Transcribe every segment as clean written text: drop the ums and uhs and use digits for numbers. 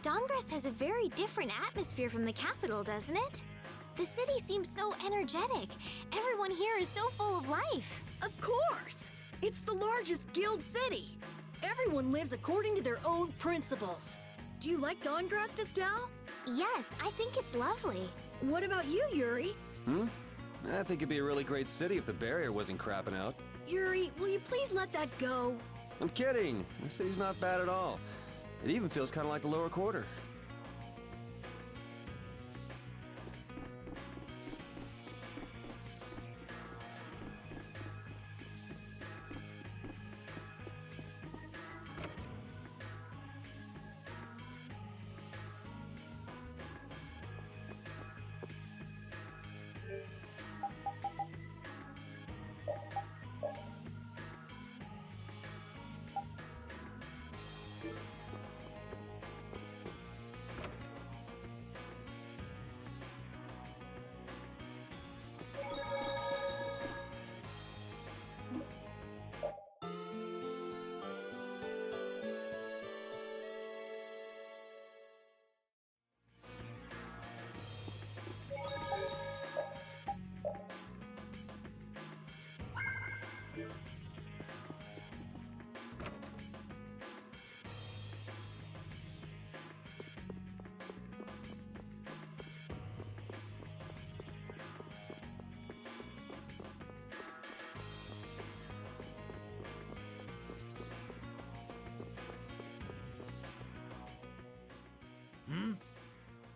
Dongress has a very different atmosphere from the capital, doesn't it? The city seems so energetic. Everyone here is so full of life. Of course! It's the largest guild city. Everyone lives according to their own principles. Do you like Dongrass, Estelle? Yes, I think it's lovely. What about you, Yuri? I think it'd be a really great city if the barrier wasn't crapping out. Yuri, will you please let that go? I'm kidding. The city's not bad at all. It even feels kind of like the lower quarter.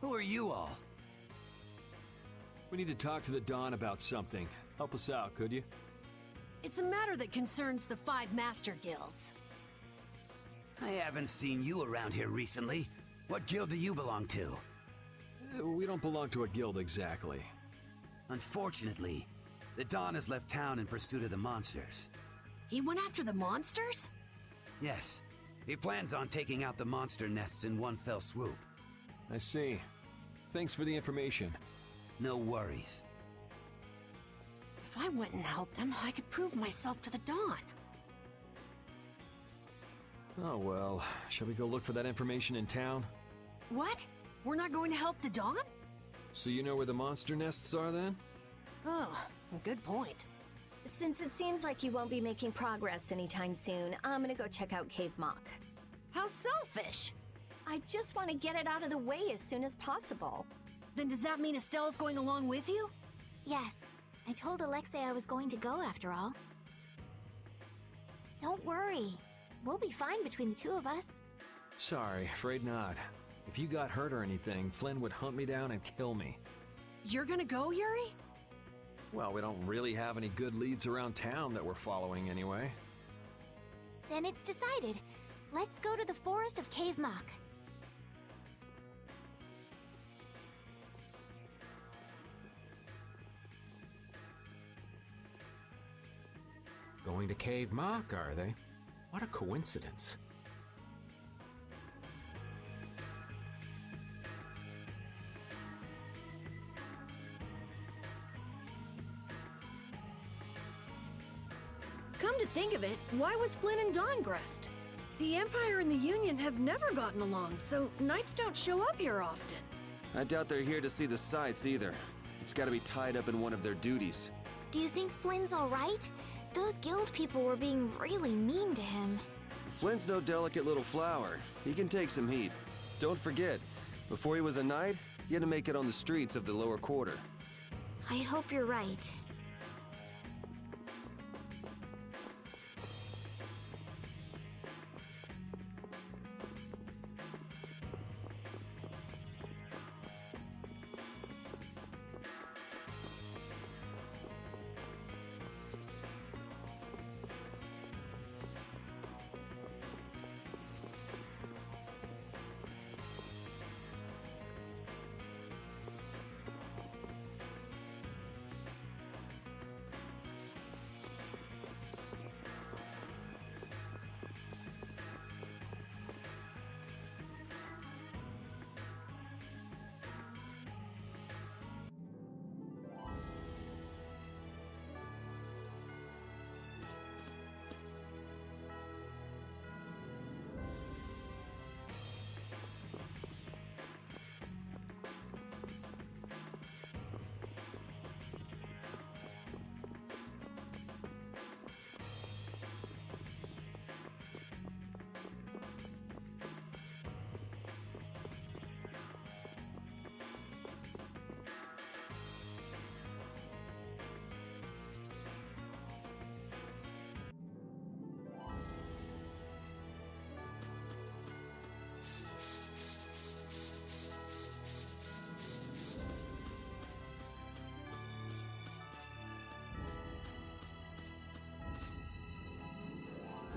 Who are you all? We need to talk to the Dawn about something. Help us out, could you? It's a matter that concerns the 5 master guilds. I haven't seen you around here recently. What guild do you belong to? We don't belong to a guild exactly. Unfortunately, the Dawn has left town in pursuit of the monsters. He went after the monsters? Yes, he plans on taking out the monster nests in one fell swoop. I see. Thanks for the information. No worries. If I went and helped them, I could prove myself to the Dawn. Oh well, shall we go look for that information in town? What? We're not going to help the Dawn? So you know where the monster nests are then? Oh, good point. Since it seems like you won't be making progress anytime soon, I'm gonna go check out Cave Mock. How selfish! I just want to get it out of the way as soon as possible. Then does that mean Estelle's going along with you? Yes, I told Alexei I was going to go after all. Don't worry. We'll be fine between the two of us. Sorry, afraid not. If you got hurt or anything, Flynn would hunt me down and kill me. You're gonna go, Yuri? Well, we don't really have any good leads around town that we're following anyway. Then it's decided. Let's go to the forest of Cave Mock. Going to Cave Mock, are they? What a coincidence. Come to think of it, why was Flynn in Dongrest? The Empire and the Union have never gotten along, so knights don't show up here often. I doubt they're here to see the sights either. It's gotta be tied up in one of their duties. Do you think Flynn's all right? Those guild people were being really mean to him. Flynn's no delicate little flower. He can take some heat. Don't forget, before he was a knight, he had to make it on the streets of the lower quarter. I hope you're right.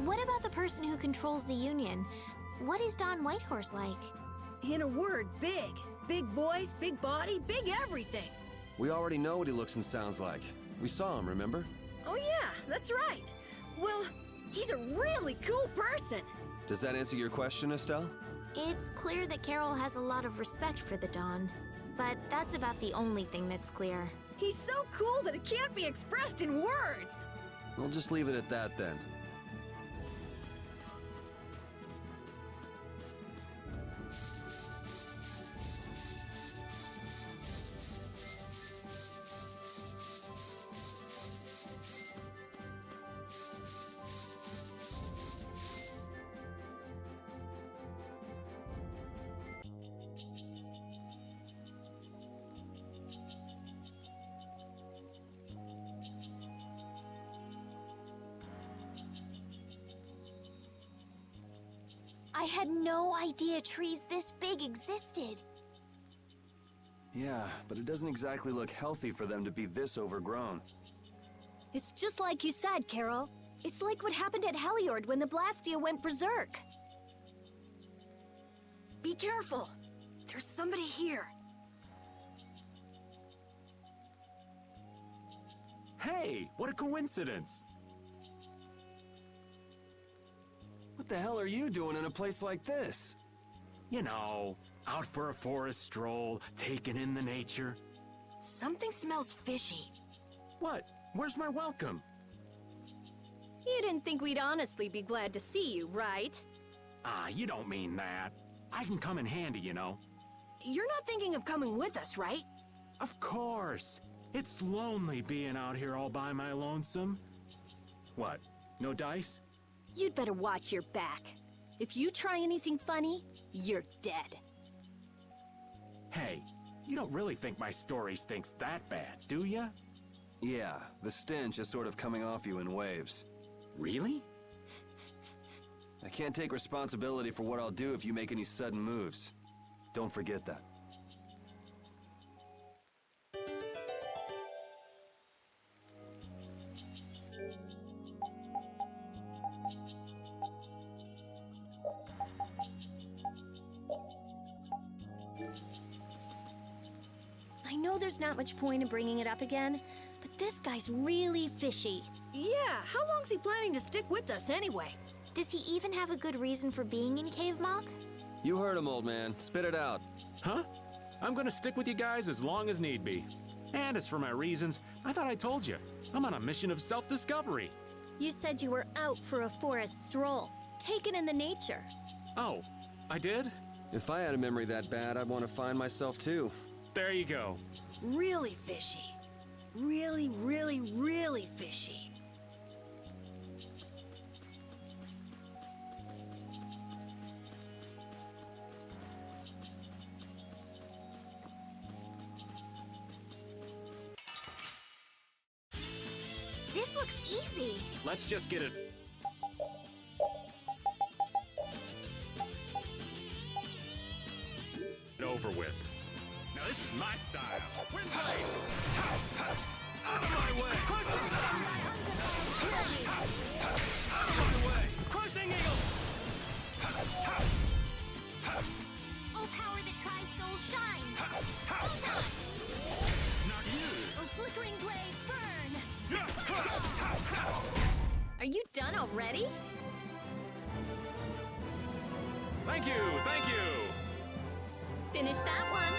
What about the person who controls the Union? What is Don Whitehorse like? In a word, big. Big voice, big body, big everything. We already know what he looks and sounds like. We saw him, remember? Oh yeah, that's right. Well, he's a really cool person. Does that answer your question, Estelle? It's clear that Carol has a lot of respect for the Don, but that's about the only thing that's clear. He's so cool that it can't be expressed in words. We'll just leave it at that then. I had no idea trees this big existed. Yeah, but it doesn't exactly look healthy for them to be this overgrown. It's just like you said, Carol. It's like what happened at Heliord when the Blastia went berserk. Be careful. There's somebody here. Hey, what a coincidence! What the hell are you doing in a place like this? You know, out for a forest stroll, taking in the nature. Something smells fishy. What? Where's my welcome? You didn't think we'd honestly be glad to see you, right? Ah, you don't mean that. I can come in handy, you know. You're not thinking of coming with us, right? Of course. It's lonely being out here all by my lonesome. What? No dice? You'd better watch your back. If you try anything funny, you're dead. Hey, you don't really think my story stinks that bad, do ya? Yeah, the stench is sort of coming off you in waves. Really? I can't take responsibility for what I'll do if you make any sudden moves. Don't forget that. I know there's not much point in bringing it up again, but this guy's really fishy. Yeah, how long's he planning to stick with us anyway? Does he even have a good reason for being in Cave Mock? You heard him, old man. Spit it out. Huh? I'm gonna stick with you guys as long as need be. And as for my reasons, I thought I told you. I'm on a mission of self-discovery. You said you were out for a forest stroll, taken in the nature. Oh, I did? If I had a memory that bad, I'd want to find myself too. There you go. Really fishy. Really, really, really fishy. This looks easy. Let's just get it over with. Now this is my style. Wind blade! Out of my way! Out of my way! Crushing eagle! Oh, power that tries souls shine. Not you! Oh, flickering blaze burn. Are you done already? Thank you! Thank you! Finish that one.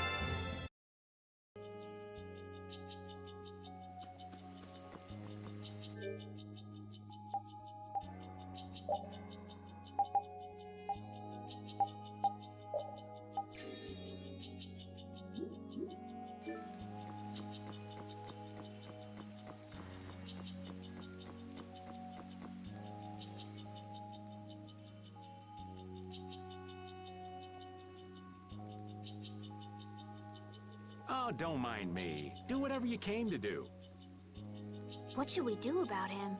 Oh, don't mind me. Do whatever you came to do. What should we do about him?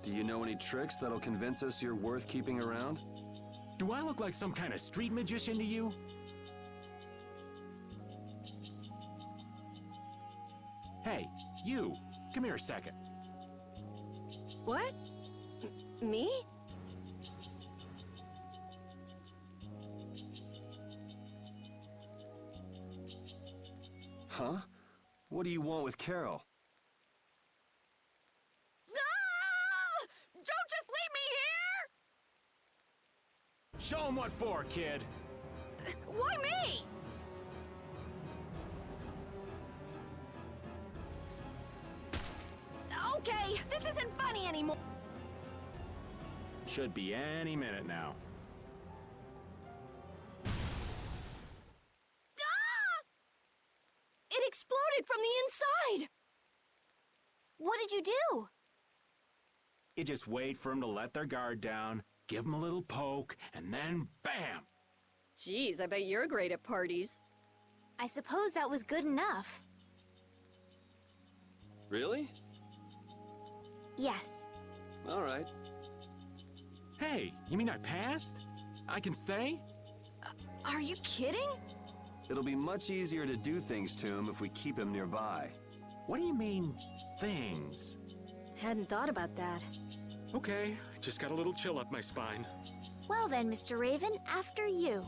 Do you know any tricks that'll convince us you're worth keeping around? Do I look like some kind of street magician to you? Hey, you! Come here a second. What? Me? Huh? What do you want with Carol? Ah! Don't just leave me Show 'em what for, kid. here! Why me? Okay, this isn't funny anymore. Should be any minute now. Ah! It exploded from the inside! What did you do? You just wait for them to let their guard down, give them a little poke, and then bam! Geez, I bet you're great at parties. I suppose that was good enough. Really? Yes. All right. Hey, you mean I passed? I can stay? Are you kidding? It'll be much easier to do things to him if we keep him nearby. What do you mean, things? Hadn't thought about that. Okay, I just got a little chill up my spine. Well then, Mr. Raven, after you.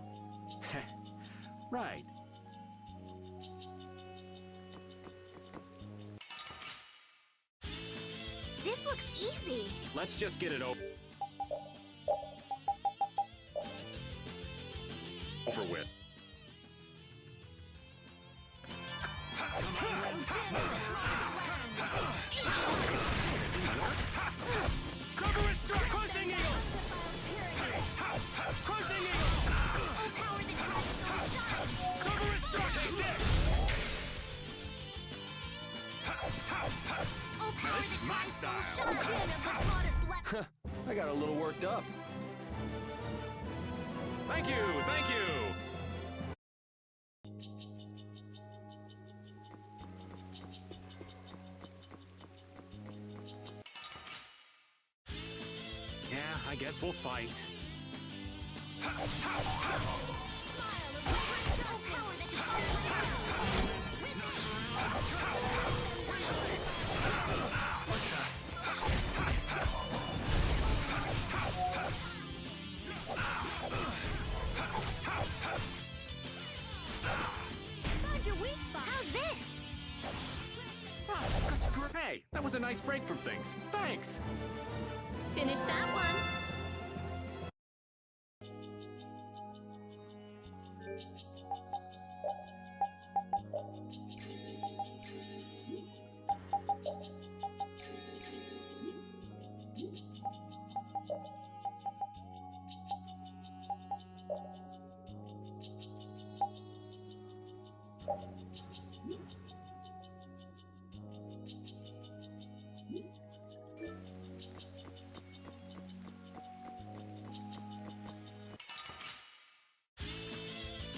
Right. This looks easy. Let's just get it over with. Cerberus strike! Crushing eagle! Crushing eagle! Oh, power that drives soul shine! Cerberus strike! Take this! Oh, power that drives soul shine! Den of this modest I got a little worked up. Thank you! Thank you! Yeah, I guess we'll fight. Oh, power that defies Found your weak spot. How's this? Hey, that was a nice break from things. Thanks! Finish that one.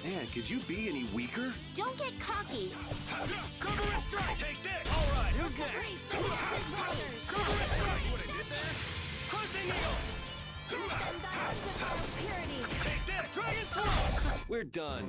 Man, could you be any weaker? Don't get cocky. Cerberus strike! Take this! Alright, who's next? Cerberus strike! What I did there? Crushing eagle! Take this! Dragon slash! We're done.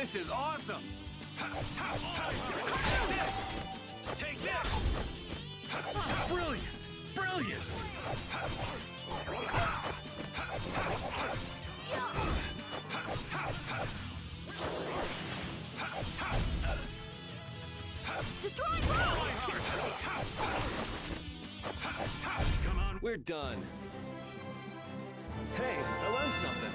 This is awesome! This! Take this! Brilliant! Brilliant! Destroy rock! Come on. We're done. Hey, I learned something.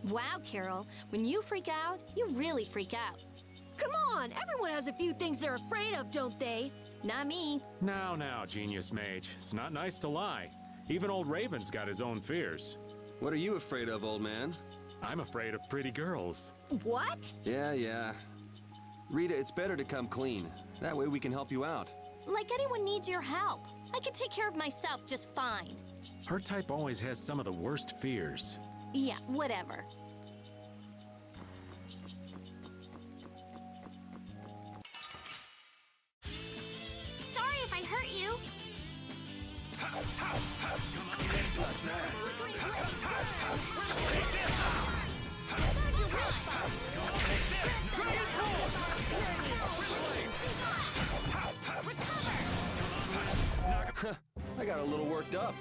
Wow, Carol. When you freak out, you really freak out. Come on, everyone has a few things they're afraid of, don't they? Not me. Now, Genius Mage. It's not nice to lie. Even old Raven's got his own fears. What are you afraid of, old man? I'm afraid of pretty girls. What? Yeah. Rita, it's better to come clean. That way we can help you out. Like anyone needs your help. I can take care of myself just fine. Her type always has some of the worst fears. Yeah, whatever. Sorry if I hurt you. I got a little worked up.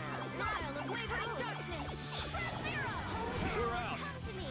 Smile of wavering darkness. Spread zero. Holy We're out. come to me.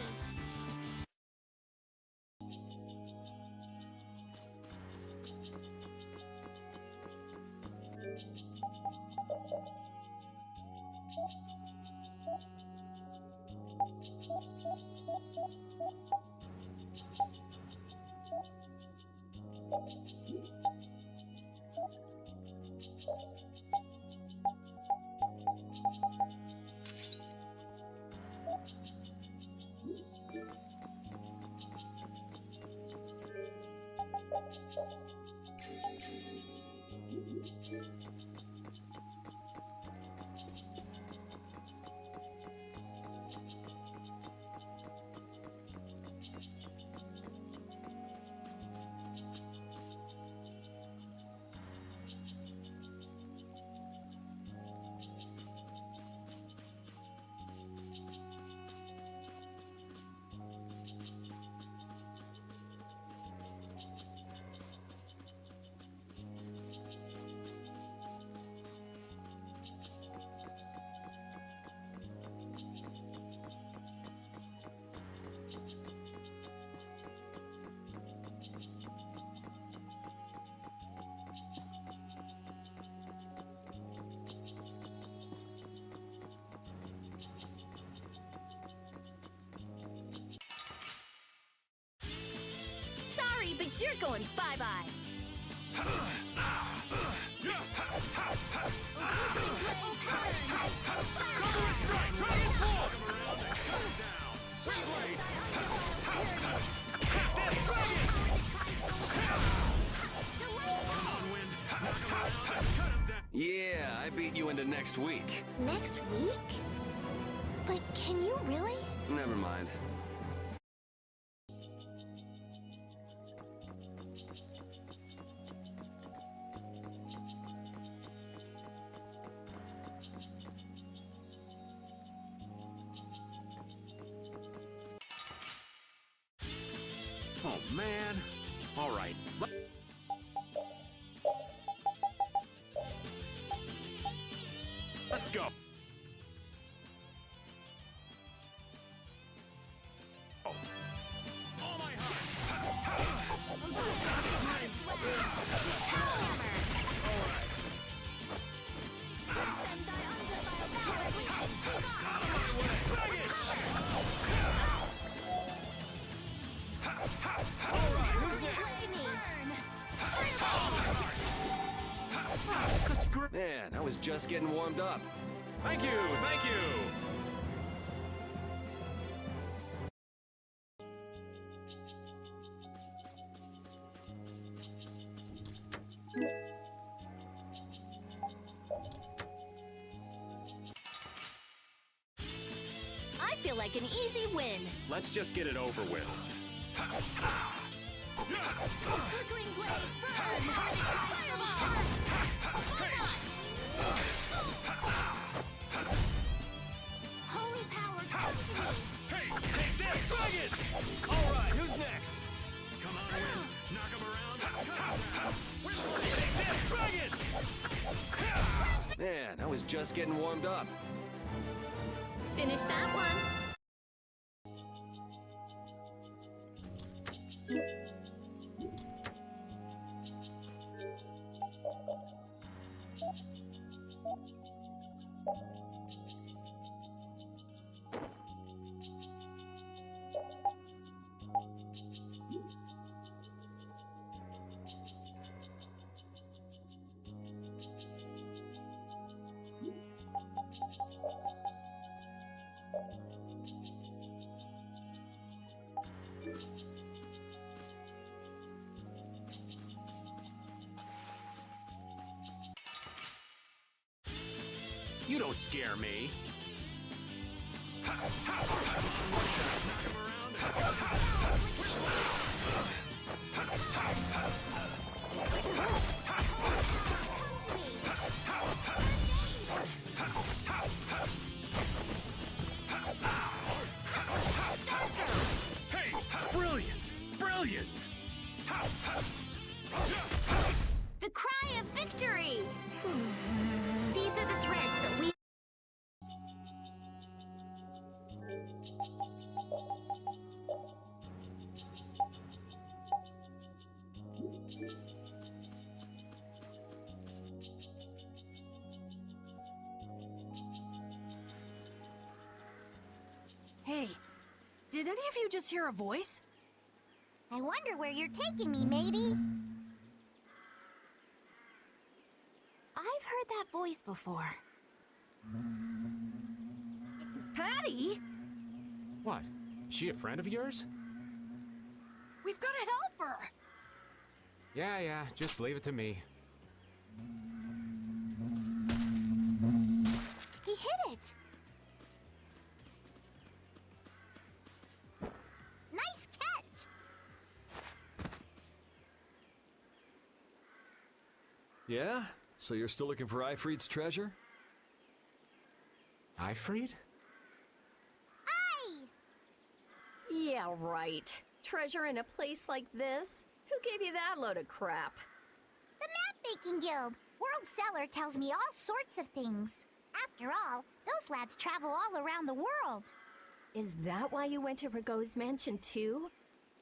But you're going bye-bye. Yeah, I beat you into next week. Next week? But can you really? Never mind. Oh, man. All right. Let's go. Oh. All my Such great. Man, I was just getting warmed up. Thank you. Thank you. I feel like an easy win. Let's just get it over with. Flickering blaze burn! So sharp! Holy power, come to me! Hey, take this! Dragon! All right, who's next? Come on, Wind. Knock him around. Take this! Dragon! Man, I was just getting warmed up. Finish that one. You don't scare me. Hey, brilliant! Brilliant! The cry of victory! These are the threads that we... Hey, did any of you just hear a voice? I wonder where you're taking me, matey. I've heard that voice before. Patty? What? She a friend of yours? We've got to help her! Yeah, just leave it to me. He hit it! Nice catch! Yeah? So you're still looking for Ifrit's treasure? Ifrit? Aye! Yeah, right. Treasure in a place like this? Who gave you that load of crap? The Map-Making Guild! World Cellar tells me all sorts of things. After all, those lads travel all around the world. Is that why you went to Rago's mansion too?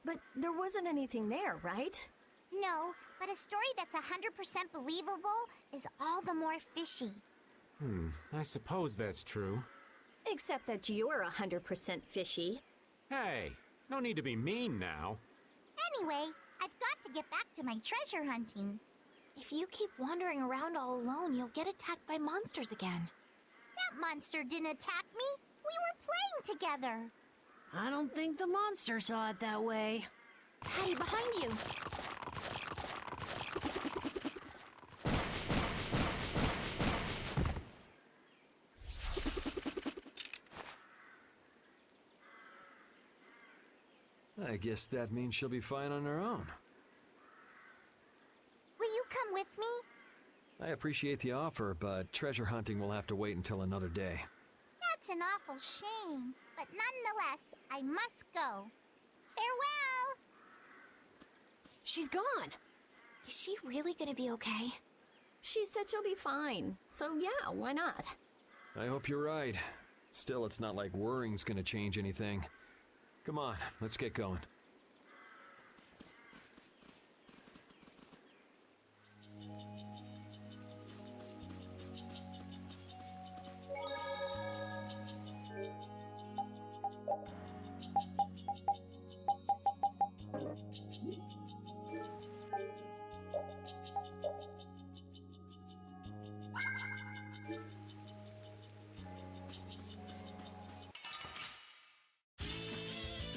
But there wasn't anything there, right? No, but a story that's 100% believable is all the more fishy. I suppose that's true. Except that you're 100% fishy. Hey, no need to be mean now. Anyway, I've got to get back to my treasure hunting. If you keep wandering around all alone, you'll get attacked by monsters again. That monster didn't attack me. We were playing together. I don't think the monster saw it that way. Patty, behind you! I guess that means she'll be fine on her own. Will you come with me? I appreciate the offer, but treasure hunting will have to wait until another day. That's an awful shame. But nonetheless, I must go. Farewell! She's gone. Is she really gonna be okay? She said she'll be fine, so yeah, why not? I hope you're right. Still, it's not like worrying's gonna change anything. Come on, let's get going.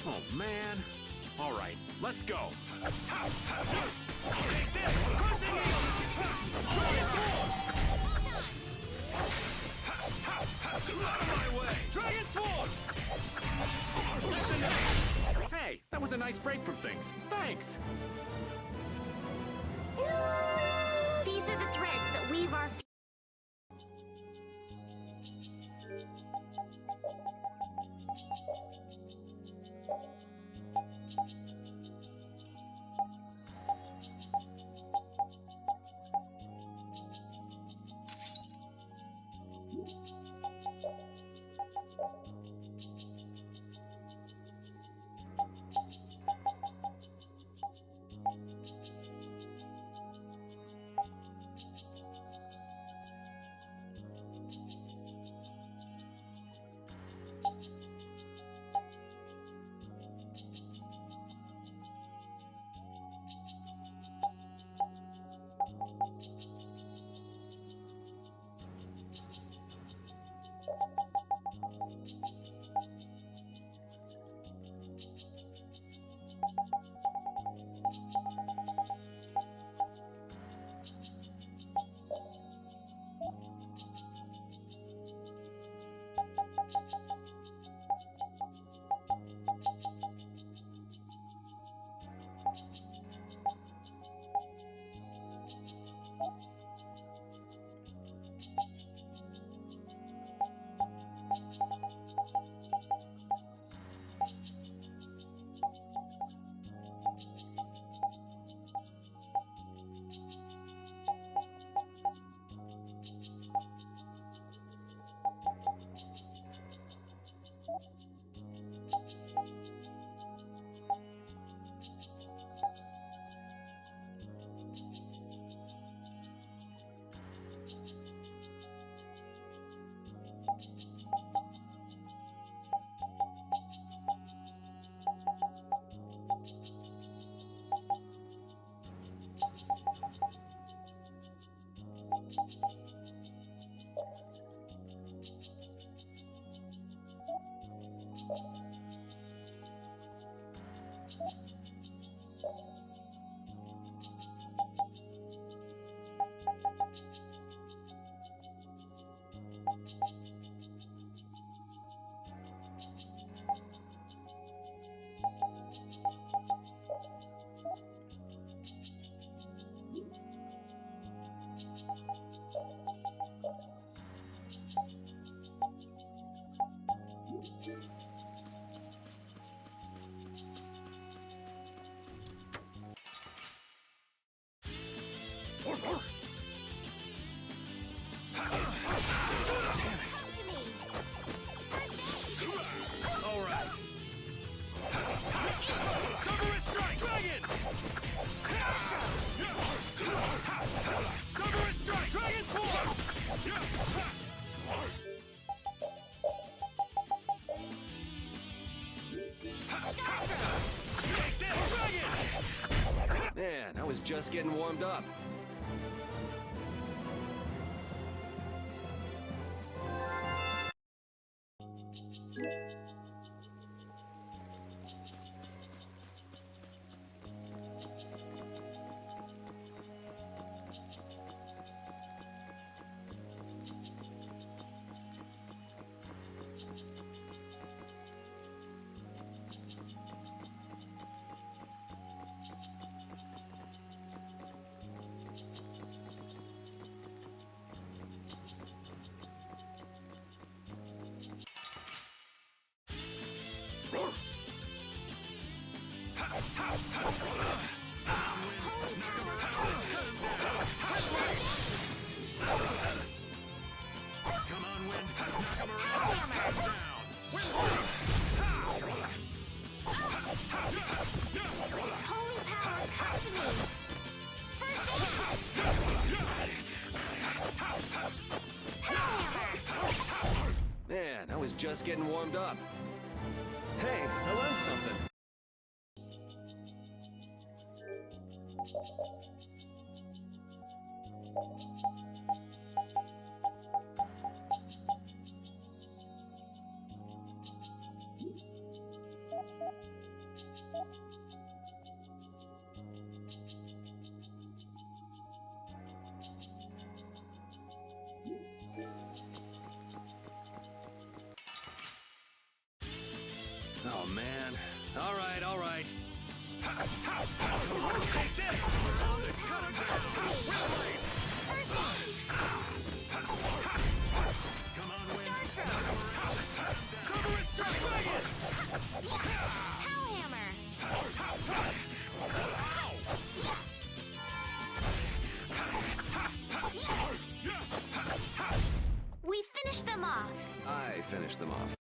Oh, man. All right, let's go. Take this! Crushing heel! Dragon Swarm! Out of my way! Dragon Swarm! That's enough! Hey, that was a nice break from things. Thanks! These are the threads that weave our... Take this, dragon! just getting warmed up. Come on, Wind. Knock him around. Down. Wind Holy power, come to me! First aid! Man, I was just getting warmed up. Hey, I learned something. Oh, man. All right, all right. Take this! Holy power, come to me! First aid! Come on, Wind. Star throw! Cerberus Dragon! Yeah! Pow hammer! We finished them off. I finished them off.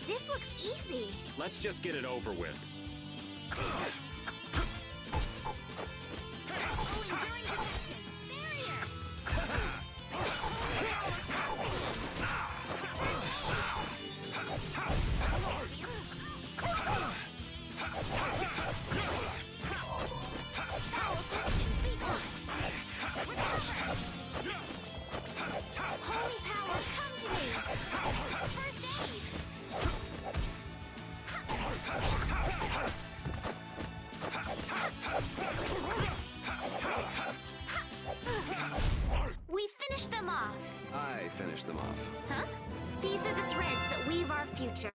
This looks easy. Let's just get it over with. Oh, enduring protection. Barrier. Foul affliction. Be gone. Recover. Holy power, come to me. First aid. We finished them off. I finished them off. Huh? These are the threads that weave our future.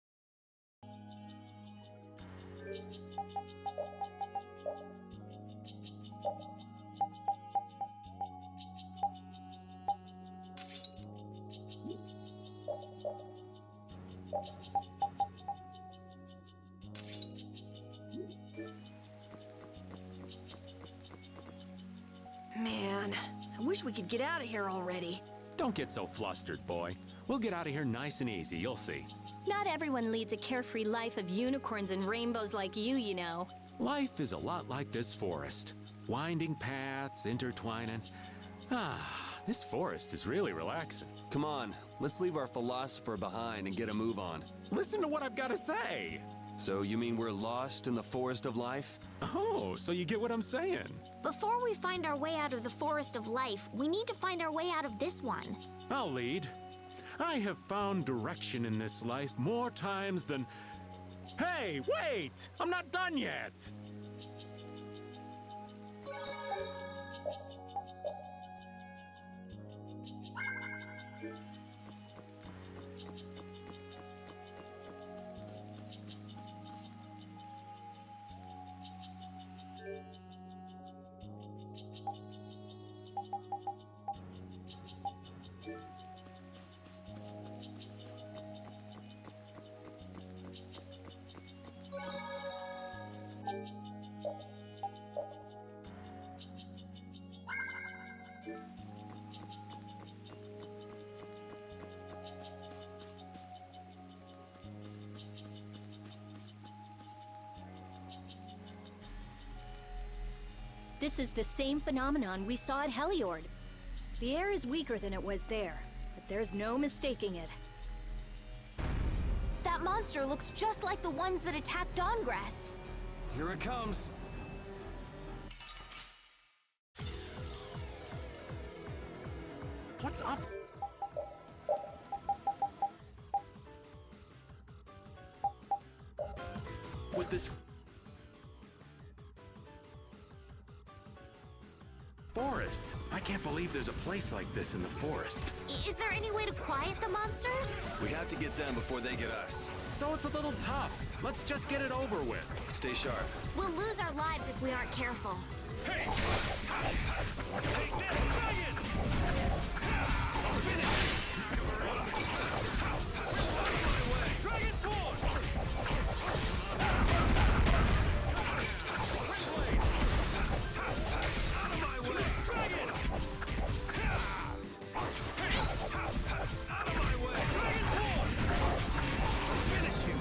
Man, I wish we could get out of here already. Don't get so flustered, boy. We'll get out of here nice and easy, you'll see. Not everyone leads a carefree life of unicorns and rainbows like you know. Life is a lot like this forest. Winding paths, intertwining. Ah, this forest is really relaxing. Come on, let's leave our philosopher behind and get a move on. Listen to what I've got to say. So you mean we're lost in the forest of life? Oh, so you get what I'm saying? Before we find our way out of the forest of life, we need to find our way out of this one. I'll lead. I have found direction in this life more times than... Hey, wait! I'm not done yet! This is the same phenomenon we saw at Heliord. The air is weaker than it was there, but there's no mistaking it. That monster looks just like the ones that attacked Dawngrest. Here it comes. What's up? With this... forest. I can't believe there's a place like this in the forest. Is there any way to quiet the monsters? We have to get them before they get us. So it's a little tough. Let's just get it over with. Stay sharp. We'll lose our lives if we aren't careful. Hey! Take this, dragon! Finish it! Dragon sword! Out of my way! Dragon! Out of my way! Dragon sword! Finish you!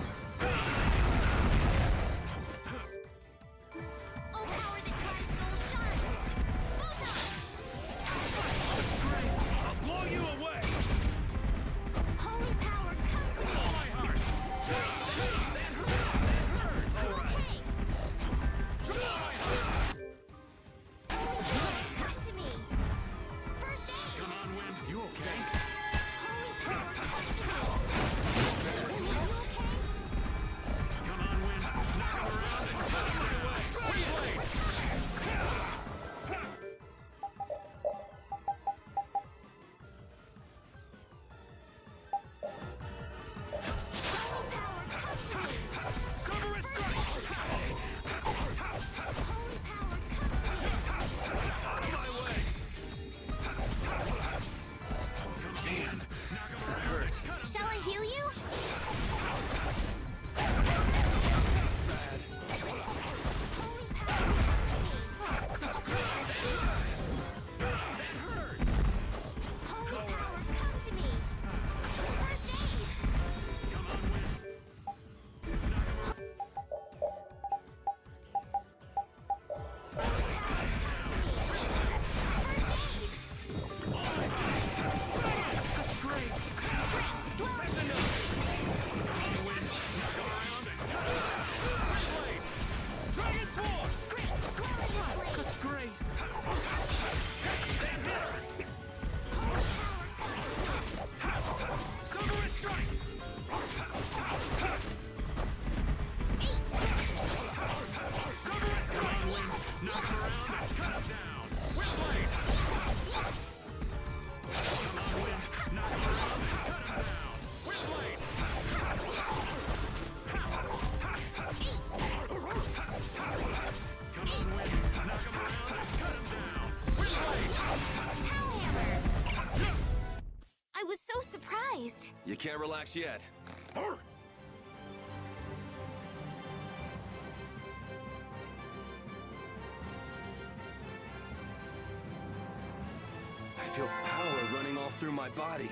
Oh, power that drives souls shine! Photon! I'll blow you away! Holy power, come to me! My heart! Okay. Holy power, come to me! First aid! Come on, Wind. You okay? Holy power, come to me! You okay? Come on, Wind. Knock him around and cut him my way. Windblade! Holy power, come to me! Cerberus strike! Holy power, come to me! Out of my way! Stand! Knock him around. Hurt. Shall I heal you? Holy power, come to me! Such crazy! Holy power, come to me! First aid! Come on, Wind. Such grace! That's enough! Come on, Wind. Knock him around and cut him down. Windblade! Dragon sword! Such grace! Take this! Cerberus strike! Cerberus strike! Come on, Wind. Knock him around and cut him down. Windblade! Come on, Wind. Knock him around and cut him down. Windblade! Come on, Wind. Knock him around and cut him down. Windblade! I was so surprised. You can't relax yet. I feel power running all through my body.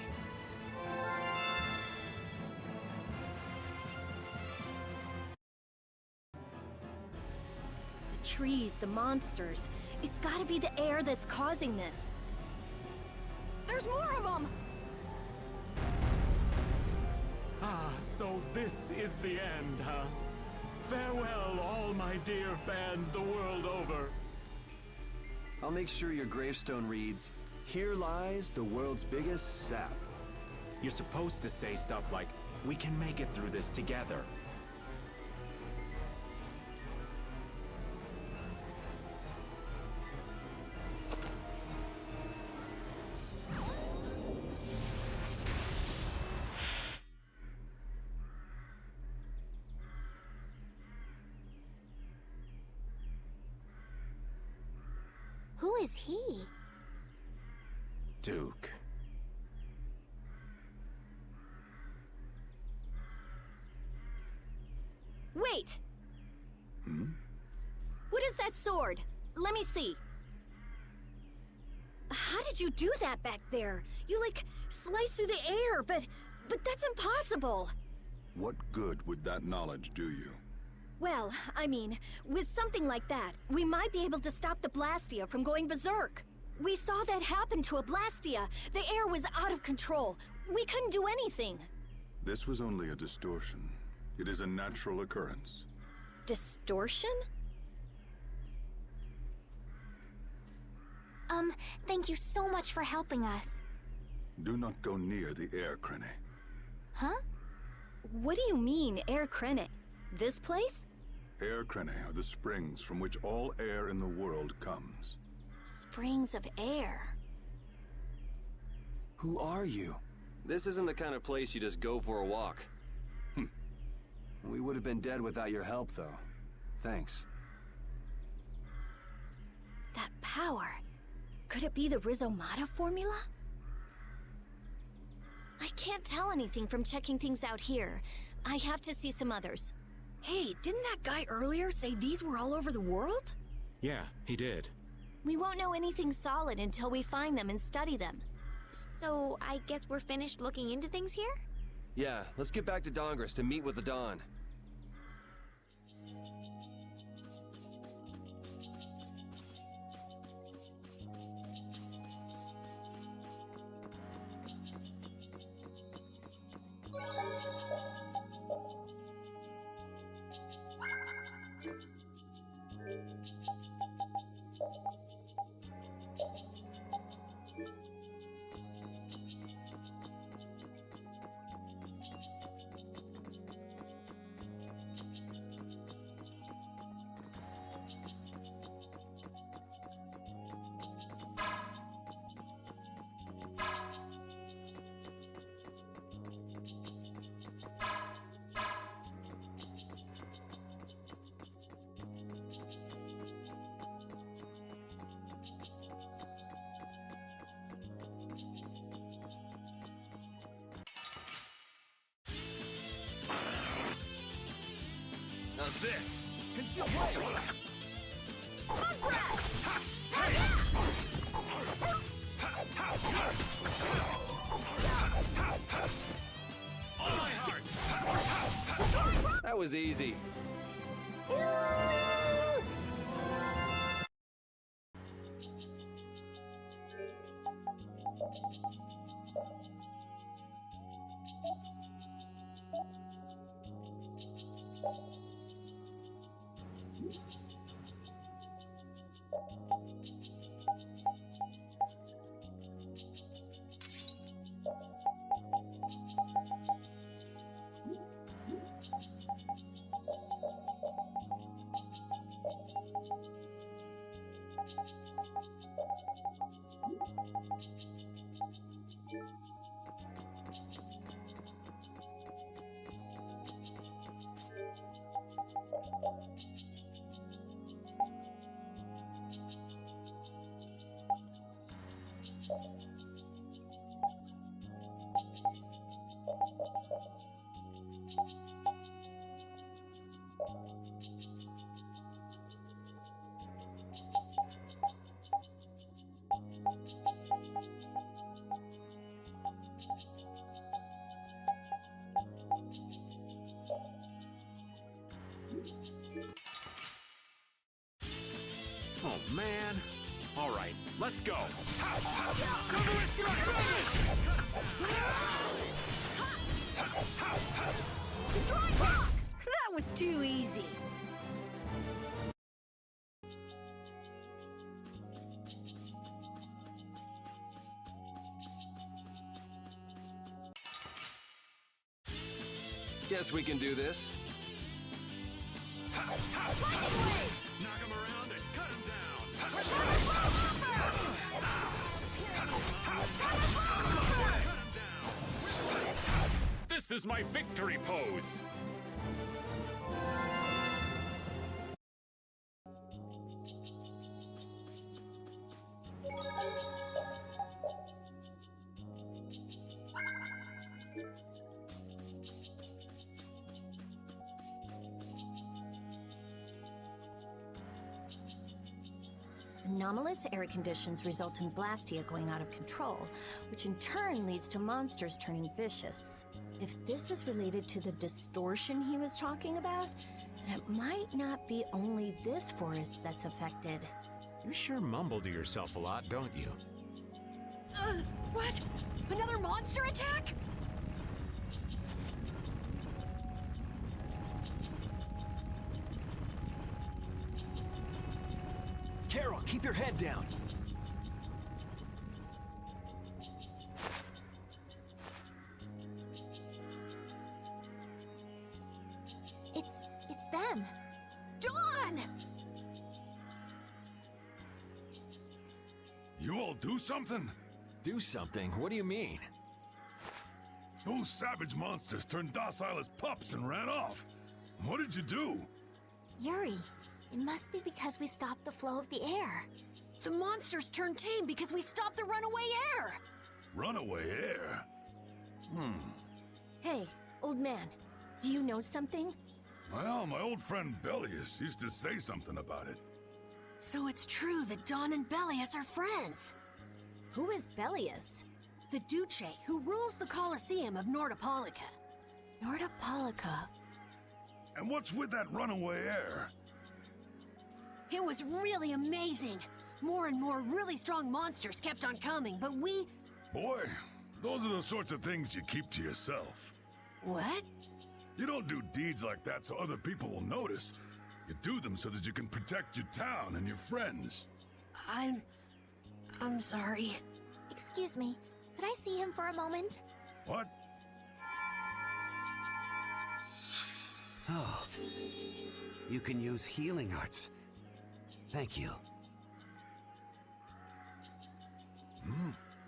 The trees, the monsters. It's gotta be the air that's causing this. There's more of them! So this is the end, huh? Farewell, all my dear fans the world over. I'll make sure your gravestone reads, "Here lies the world's biggest sap." You're supposed to say stuff like, "We can make it through this together." Who is he? Duke. Wait! What is that sword? Let me see. How did you do that back there? You, like, sliced through the air, but that's impossible. What good would that knowledge do you? Well, I mean, with something like that, we might be able to stop the Blastia from going berserk. We saw that happen to a Blastia. The air was out of control. We couldn't do anything. This was only a distortion. It is a natural occurrence. Distortion? Thank you so much for helping us. Do not go near the air, Krene. Huh? What do you mean, Air Krene? This place? Air Krene are the springs from which all air in the world comes. Springs of air. Who are you? This isn't the kind of place you just go for a walk. We would have been dead without your help, though. Thanks. That power. Could it be the Rizomata formula? I can't tell anything from checking things out here. I have to see some others. Hey, didn't that guy earlier say these were all over the world? Yeah, he did. We won't know anything solid until we find them and study them. So, I guess we're finished looking into things here? Yeah, let's get back to Dongris to meet with the Dawn. How's this? Conceal blade! On my heart! That was easy. Oh, man. All right, let's go. Summer Destruction! Guess we can do this. Knock him around and cut him down. This is my victory pose. Anomalous air conditions result in Blastia going out of control, which in turn leads to monsters turning vicious. If this is related to the distortion he was talking about, then it might not be only this forest that's affected. You sure mumble to yourself a lot, don't you? What? Another monster attack? Carol, keep your head down. It's them. Dawn! You all do something? Do something? What do you mean? Those savage monsters turned docile as pups and ran off. What did you do? Yuri, it must be because we stopped the flow of the air. The monsters turned tame because we stopped the runaway air! Runaway air? Hey, old man, do you know something? Well, my old friend Bellius used to say something about it. So it's true that Dawn and Bellius are friends. Who is Bellius? The Duce who rules the Colosseum of Nordopolica. Nordopolica. And what's with that runaway air? It was really amazing. More and more really strong monsters kept on coming, but we... Boy, those are the sorts of things you keep to yourself. What? You don't do deeds like that so other people will notice. You do them so that you can protect your town and your friends. I'm sorry. Excuse me, could I see him for a moment? What? Oh. You can use healing arts. Thank you.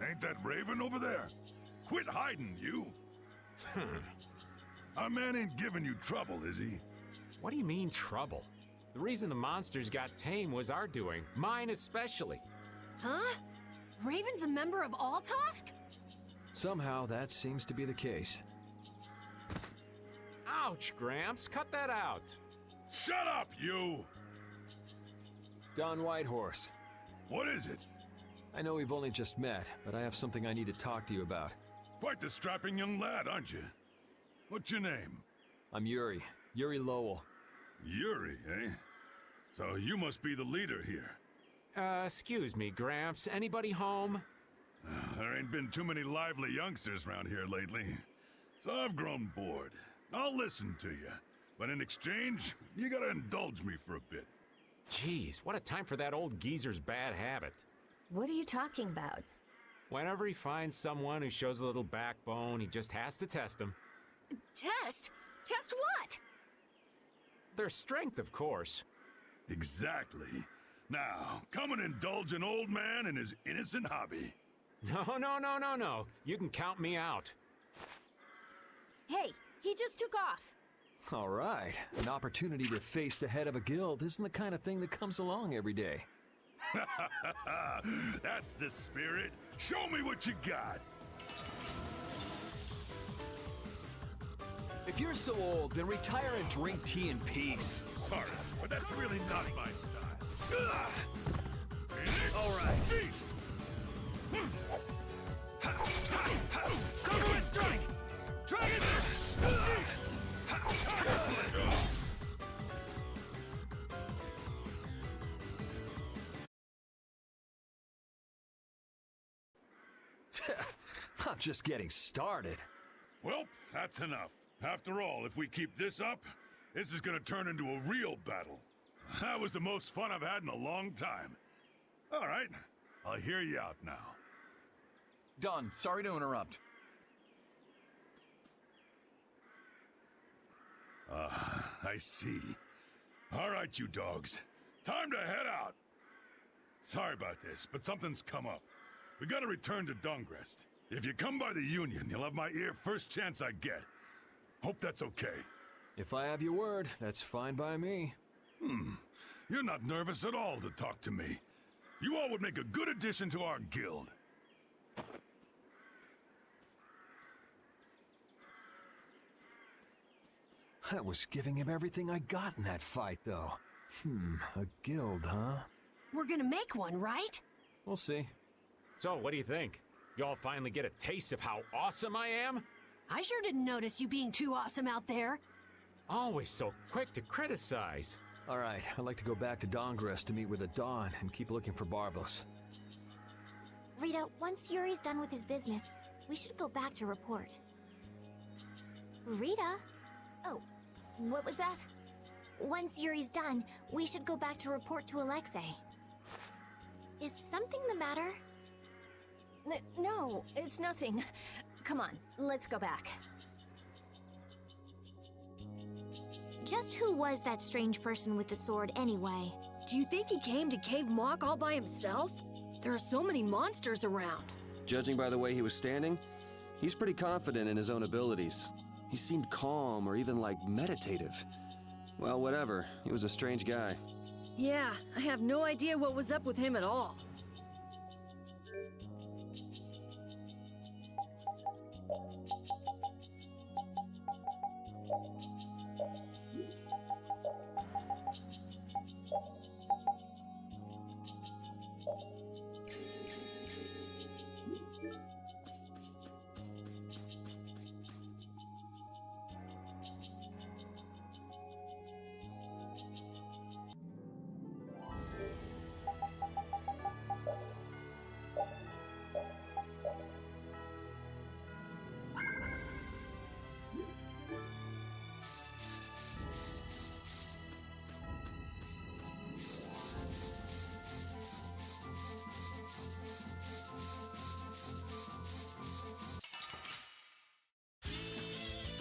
Ain't that Raven over there? Quit hiding, you! Our man ain't giving you trouble, is he? What do you mean, trouble? The reason the monsters got tame was our doing, mine especially. Huh? Raven's a member of Altosk? Somehow that seems to be the case. Ouch, Gramps, cut that out. Shut up, you! Don Whitehorse. What is it? I know we've only just met, but I have something I need to talk to you about. Quite the strapping young lad, aren't you? What's your name? I'm Yuri. Yuri Lowell. Yuri, eh? So you must be the leader here. Excuse me, Gramps, anybody home? There ain't been too many lively youngsters around here lately, so I've grown bored. I'll listen to you, but in exchange, you gotta indulge me for a bit. Jeez, what a time for that old geezer's bad habit. What are you talking about? Whenever he finds someone who shows a little backbone, he just has to test them. Test? Test what? Their strength, of course. Exactly. Now, come and indulge an old man in his innocent hobby. No. You can count me out. Hey, he just took off. All right. An opportunity to face the head of a guild isn't the kind of thing that comes along every day. That's the spirit. Show me what you got. If you're so old, then retire and drink tea in peace. Sorry, but that's really not my style. All right. Feast! Samurai strike! Dragon! Feast! I'm just getting started. Well, that's enough. After all, if we keep this up, this is gonna turn into a real battle. That was the most fun I've had in a long time. All right, I'll hear you out now. Don, sorry to interrupt. I see. All right, you dogs. Time to head out. Sorry about this, but something's come up. We gotta return to Dongrest. If you come by the Union, you'll have my ear first chance I get. Hope that's okay. If I have your word, that's fine by me. You're not nervous at all to talk to me. You all would make a good addition to our guild. I was giving him everything I got in that fight, though. A guild, huh? We're gonna make one, right? We'll see. So, what do you think? Y'all finally get a taste of how awesome I am? I sure didn't notice you being too awesome out there. Always so quick to criticize. All right, I'd like to go back to Dongrest to meet with the Dawn and keep looking for Barbos. Rita, once Yuri's done with his business, we should go back to report. Rita? Oh, what was that? Once Yuri's done, we should go back to report to Alexei. Is something the matter? No, it's nothing. Come on, let's go back. Just who was that strange person with the sword anyway? Do you think he came to Cave Mock all by himself? There are so many monsters around. Judging by the way he was standing, he's pretty confident in his own abilities. He seemed calm or even like meditative. Well, whatever. He was a strange guy. Yeah, I have no idea what was up with him at all.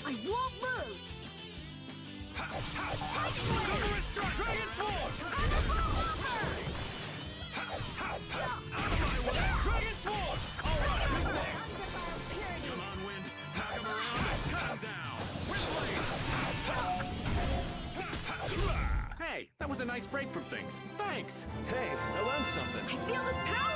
I won't lose! Thunderous strike! Dragon Sword! Out of my way! Dragon Sword! All right, who's next? Come on, Wind. Pack him around and cut him down. Wind Blade! Hey, that was a nice break from things. Thanks. Hey, I learned something. I feel his power!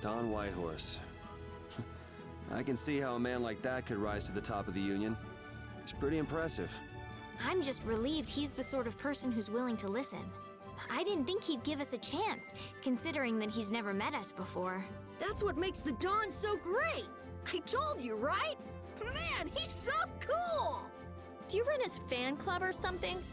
Don Whitehorse. I can see how a man like that could rise to the top of the Union. He's pretty impressive. I'm just relieved he's the sort of person who's willing to listen. I didn't think he'd give us a chance, considering that he's never met us before. That's what makes the Dawn so great! I told you, right? Man, he's so cool! Do you run his fan club or something?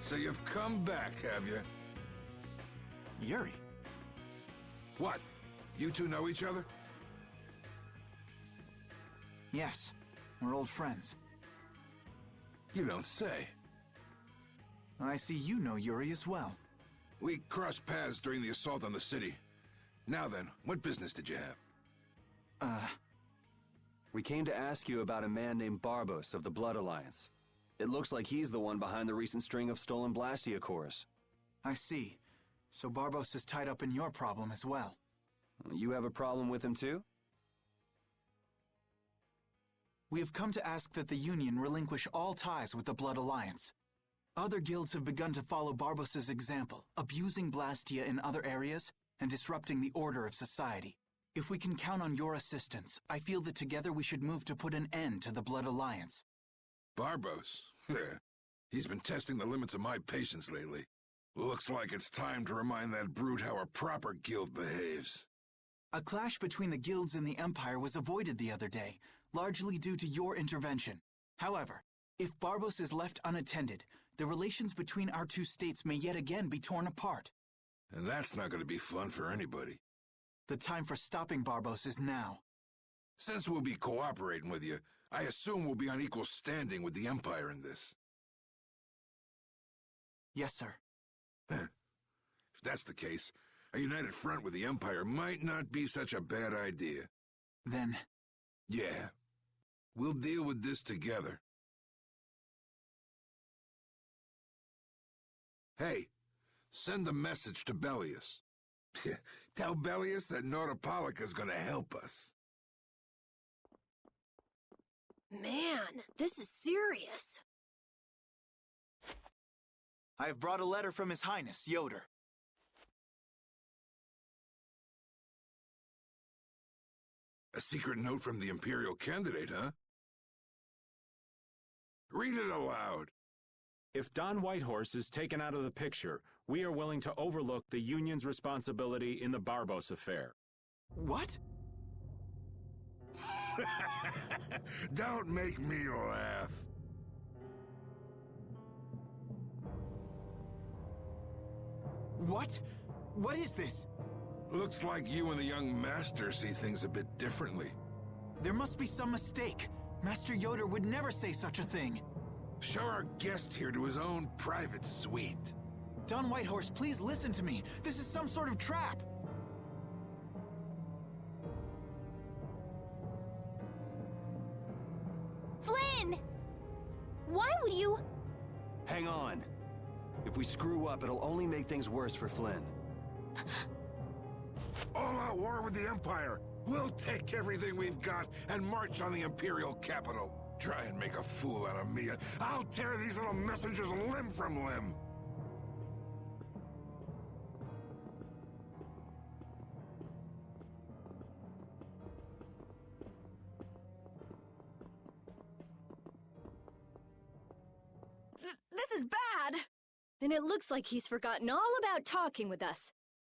So you've come back, have you? Yuri. What? You two know each other? Yes, we're old friends. You don't say. I see you know Yuri as well. We crossed paths during the assault on the city. Now then, what business did you have? We came to ask you about a man named Barbos of the Blood Alliance. It looks like he's the one behind the recent string of stolen Blastia cores. I see. So Barbos is tied up in your problem as well. You have a problem with him too? We have come to ask that the Union relinquish all ties with the Blood Alliance. Other guilds have begun to follow Barbos's example, abusing Blastia in other areas and disrupting the order of society. If we can count on your assistance, I feel that together we should move to put an end to the Blood Alliance. Barbos? He's been testing the limits of my patience lately. Looks like it's time to remind that brute how a proper guild behaves. A clash between the guilds and the Empire was avoided the other day, largely due to your intervention. However, if Barbos is left unattended, the relations between our two states may yet again be torn apart. And that's not going to be fun for anybody. The time for stopping Barbos is now. Since we'll be cooperating with you, I assume we'll be on equal standing with the Empire in this. Yes, sir. If that's the case, a united front with the Empire might not be such a bad idea. Then... Yeah. We'll deal with this together. Hey, send a message to Bellius. Tell Bellius that Nordopolica's gonna help us. Man, this is serious. I have brought a letter from His Highness, Yoder. A secret note from the Imperial candidate, huh? Read it aloud. If Don Whitehorse is taken out of the picture, we are willing to overlook the Union's responsibility in the Barbos affair. What? Don't make me laugh. What? What is this? Looks like you and the young master see things a bit differently. There must be some mistake. Master Yoder would never say such a thing. Show our guest here to his own private suite. Don Whitehorse, please listen to me. This is some sort of trap. Flynn! Why would you... Hang on. If we screw up, it'll only make things worse for Flynn. All-out war with the Empire. We'll take everything we've got and march on the Imperial capital. Try and make a fool out of me, and I'll tear these little messengers limb from limb. This is bad! And it looks like he's forgotten all about talking with us.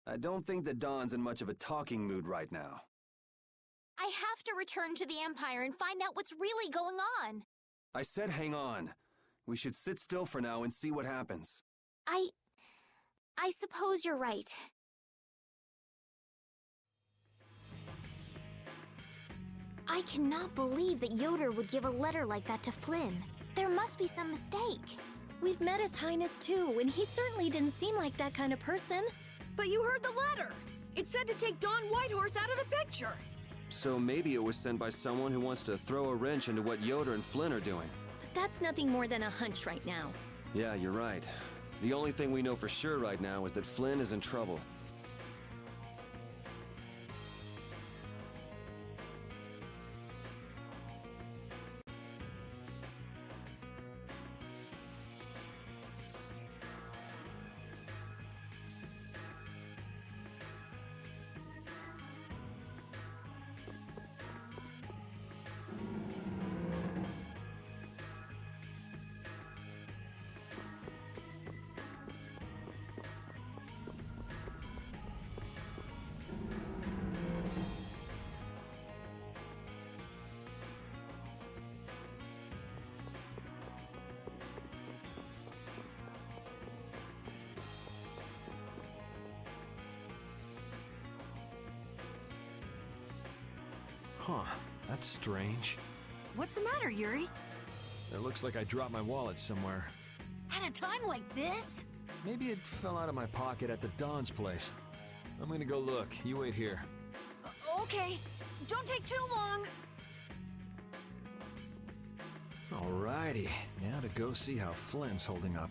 I don't think that Don's in much of a talking mood right now. I have to return to the Empire and find out what's really going on. I said hang on. We should sit still for now and see what happens. I suppose you're right. I cannot believe that Yoder would give a letter like that to Flynn. There must be some mistake. We've met His Highness too, and he certainly didn't seem like that kind of person. But you heard the letter. It said to take Don Whitehorse out of the picture. So maybe it was sent by someone who wants to throw a wrench into what Yoder and Flynn are doing. But that's nothing more than a hunch right now. Yeah, you're right. The only thing we know for sure right now is that Flynn is in trouble. Huh, that's strange. What's the matter, Yuri? It looks like I dropped my wallet somewhere. At a time like this? Maybe it fell out of my pocket at the Don's place. I'm gonna go look. You wait here. Okay. Don't take too long. Alrighty, now to go see how Flynn's holding up.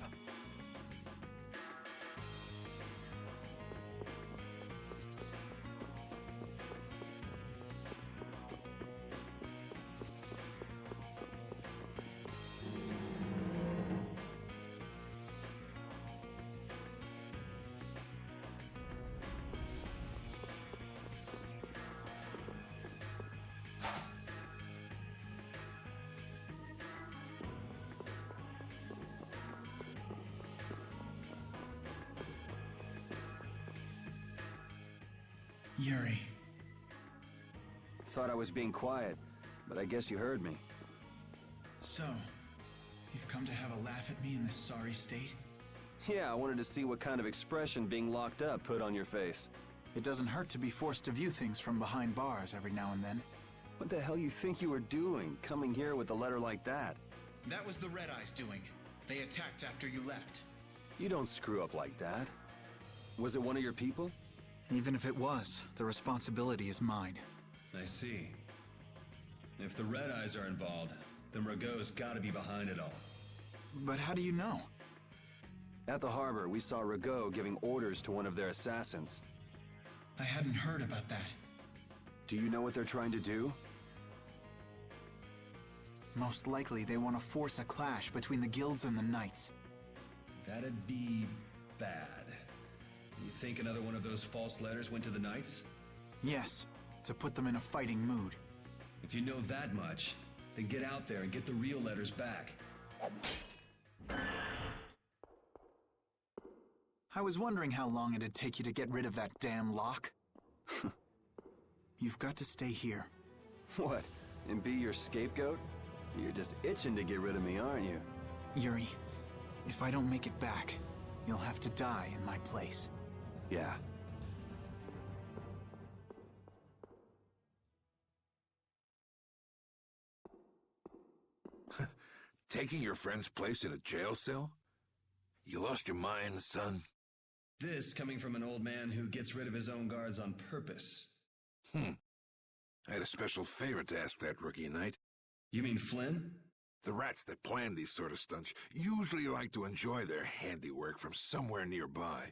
Yuri. Thought I was being quiet, but I guess you heard me. So, you've come to have a laugh at me in this sorry state? Yeah, I wanted to see what kind of expression being locked up put on your face. It doesn't hurt to be forced to view things from behind bars every now and then. What the hell you think you were doing, coming here with a letter like that? That was the Red Eyes doing. They attacked after you left. You don't screw up like that. Was it one of your people? Even if it was, the responsibility is mine. I see. If the Red Eyes are involved, then Rago's gotta be behind it all. But how do you know? At the harbor, we saw Rago giving orders to one of their assassins. I hadn't heard about that. Do you know what they're trying to do? Most likely they want to force a clash between the guilds and the knights. That'd be bad. You think another one of those false letters went to the knights? Yes, to put them in a fighting mood. If you know that much, then get out there and get the real letters back. I was wondering how long it'd take you to get rid of that damn lock. You've got to stay here. What, and be your scapegoat? You're just itching to get rid of me, aren't you? Yuri, if I don't make it back, you'll have to die in my place. Yeah. Taking your friend's place in a jail cell? You lost your mind, son? This coming from an old man who gets rid of his own guards on purpose. I had a special favor to ask that rookie knight. You mean Flynn? The rats that plan these sort of stunts usually like to enjoy their handiwork from somewhere nearby.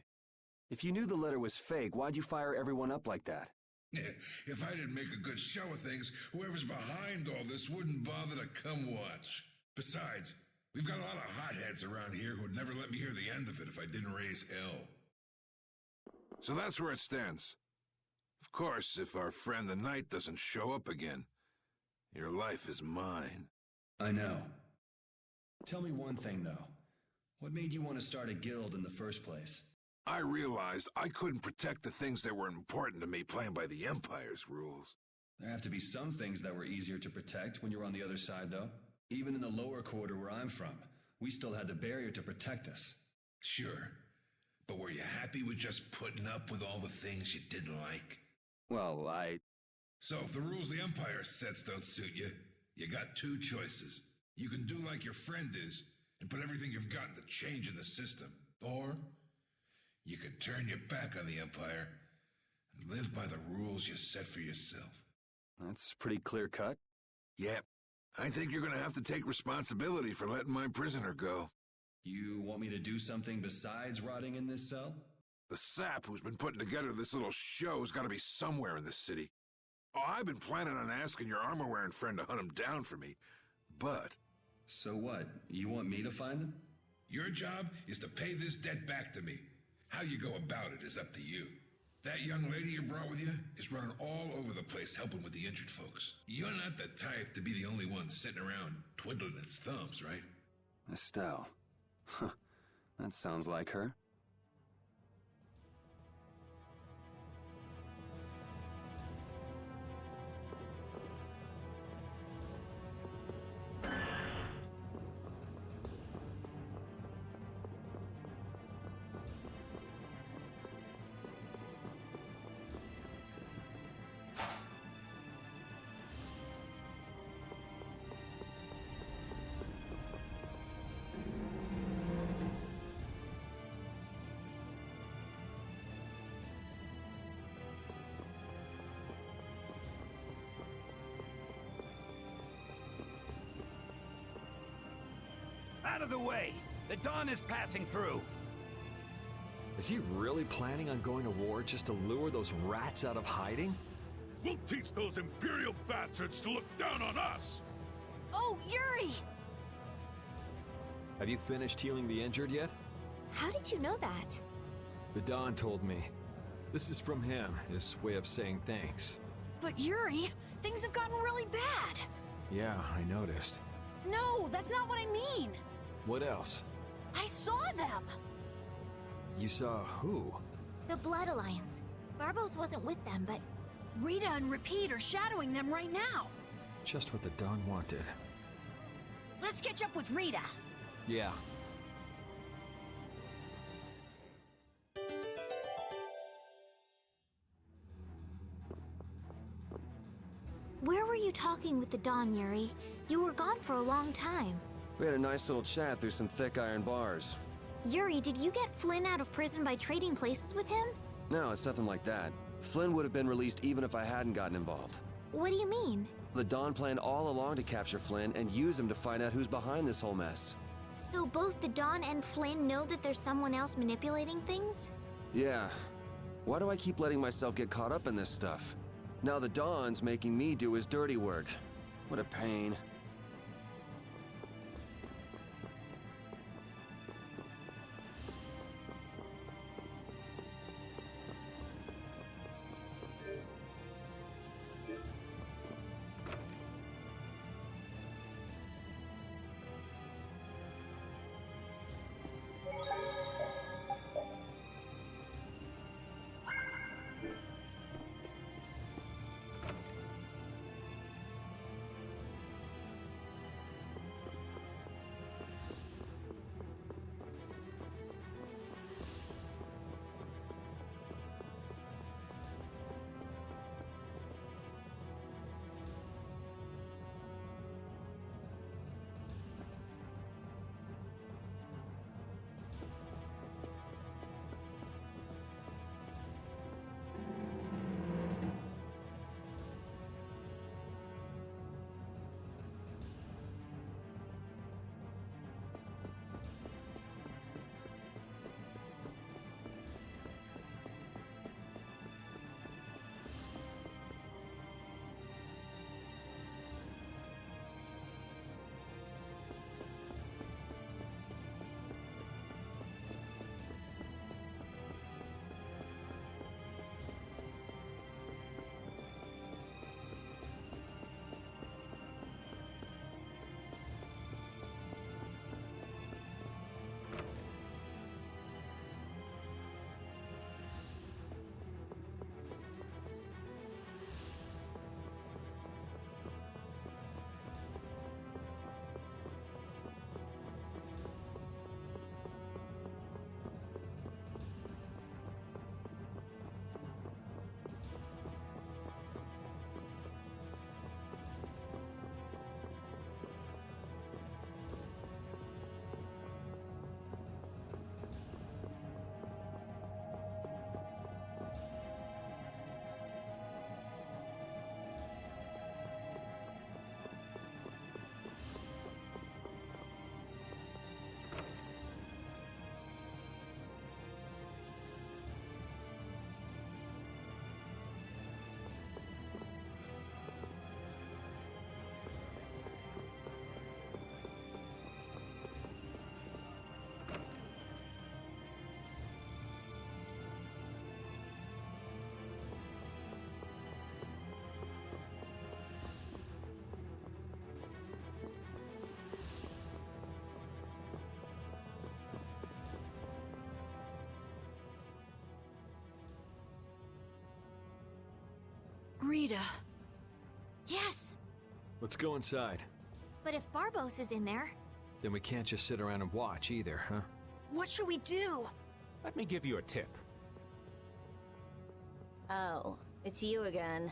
If you knew the letter was fake, why'd you fire everyone up like that? If I didn't make a good show of things, whoever's behind all this wouldn't bother to come watch. Besides, we've got a lot of hotheads around here who'd never let me hear the end of it if I didn't raise hell. So that's where it stands. Of course, if our friend the Knight doesn't show up again, your life is mine. I know. Tell me one thing, though. What made you want to start a guild in the first place? I realized I couldn't protect the things that were important to me playing by the Empire's rules. There have to be some things that were easier to protect when you're on the other side, though. Even in the lower quarter where I'm from, we still had the barrier to protect us. Sure. But were you happy with just putting up with all the things you didn't like? Well, So if the rules the Empire sets don't suit you, you got two choices. You can do like your friend is and put everything you've got into change in the system. Or you can turn your back on the Empire and live by the rules you set for yourself. That's pretty clear-cut. Yep. I think you're gonna have to take responsibility for letting my prisoner go. You want me to do something besides rotting in this cell? The sap who's been putting together this little show's gotta be somewhere in this city. Oh, I've been planning on asking your armor-wearing friend to hunt him down for me, but... So what? You want me to find them? Your job is to pay this debt back to me. How you go about it is up to you. That young lady you brought with you is running all over the place helping with the injured folks. You're not the type to be the only one sitting around twiddling its thumbs, right? Estelle. Huh. That sounds like her. out of the way! The Dawn is passing through! Is he really planning on going to war just to lure those rats out of hiding? We'll teach those Imperial bastards to look down on us! Oh, Yuri! Have you finished healing the injured yet? How did you know that? The Don told me. This is from him, his way of saying thanks. But Yuri, things have gotten really bad. Yeah, I noticed. No, that's not what I mean. What else? I saw them. You saw who? The Blood Alliance. Barbos wasn't with them, but Rita and Repeat are shadowing them right now. Just what the Don wanted. Let's catch up with Rita. Yeah. where were you talking with the Dawn, Yuri? You were gone for a long time. We had a nice little chat through some thick iron bars. Yuri, did you get Flynn out of prison by trading places with him? No, it's nothing like that. Flynn would have been released even if I hadn't gotten involved. What do you mean? The Dawn planned all along to capture Flynn and use him to find out who's behind this whole mess. So both the Dawn and Flynn know that there's someone else manipulating things? Yeah. Why do I keep letting myself get caught up in this stuff? Now the Dawn's making me do his dirty work. What a pain. Rita. Yes! Let's go inside. But if Barbos is in there... Then we can't just sit around and watch either, huh? What should we do? Let me give you a tip. Oh, it's you again.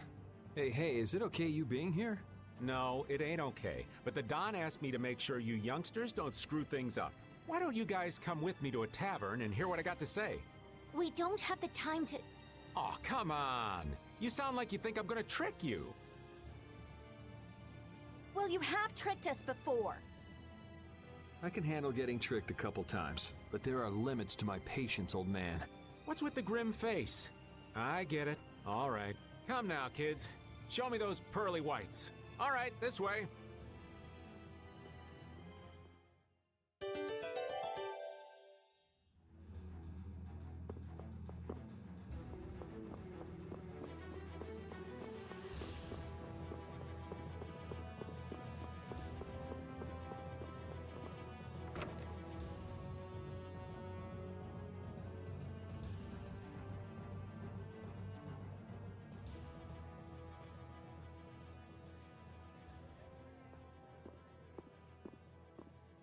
Hey, is it okay you being here? No, it ain't okay. But the Don asked me to make sure you youngsters don't screw things up. Why don't you guys come with me to a tavern and hear what I got to say? We don't have the time to... Oh, come on! You sound like you think I'm gonna trick you. Well, you have tricked us before. I can handle getting tricked a couple times, but there are limits to my patience, old man. What's with the grim face? I get it. All right. Come now, kids. Show me those pearly whites. All right, this way.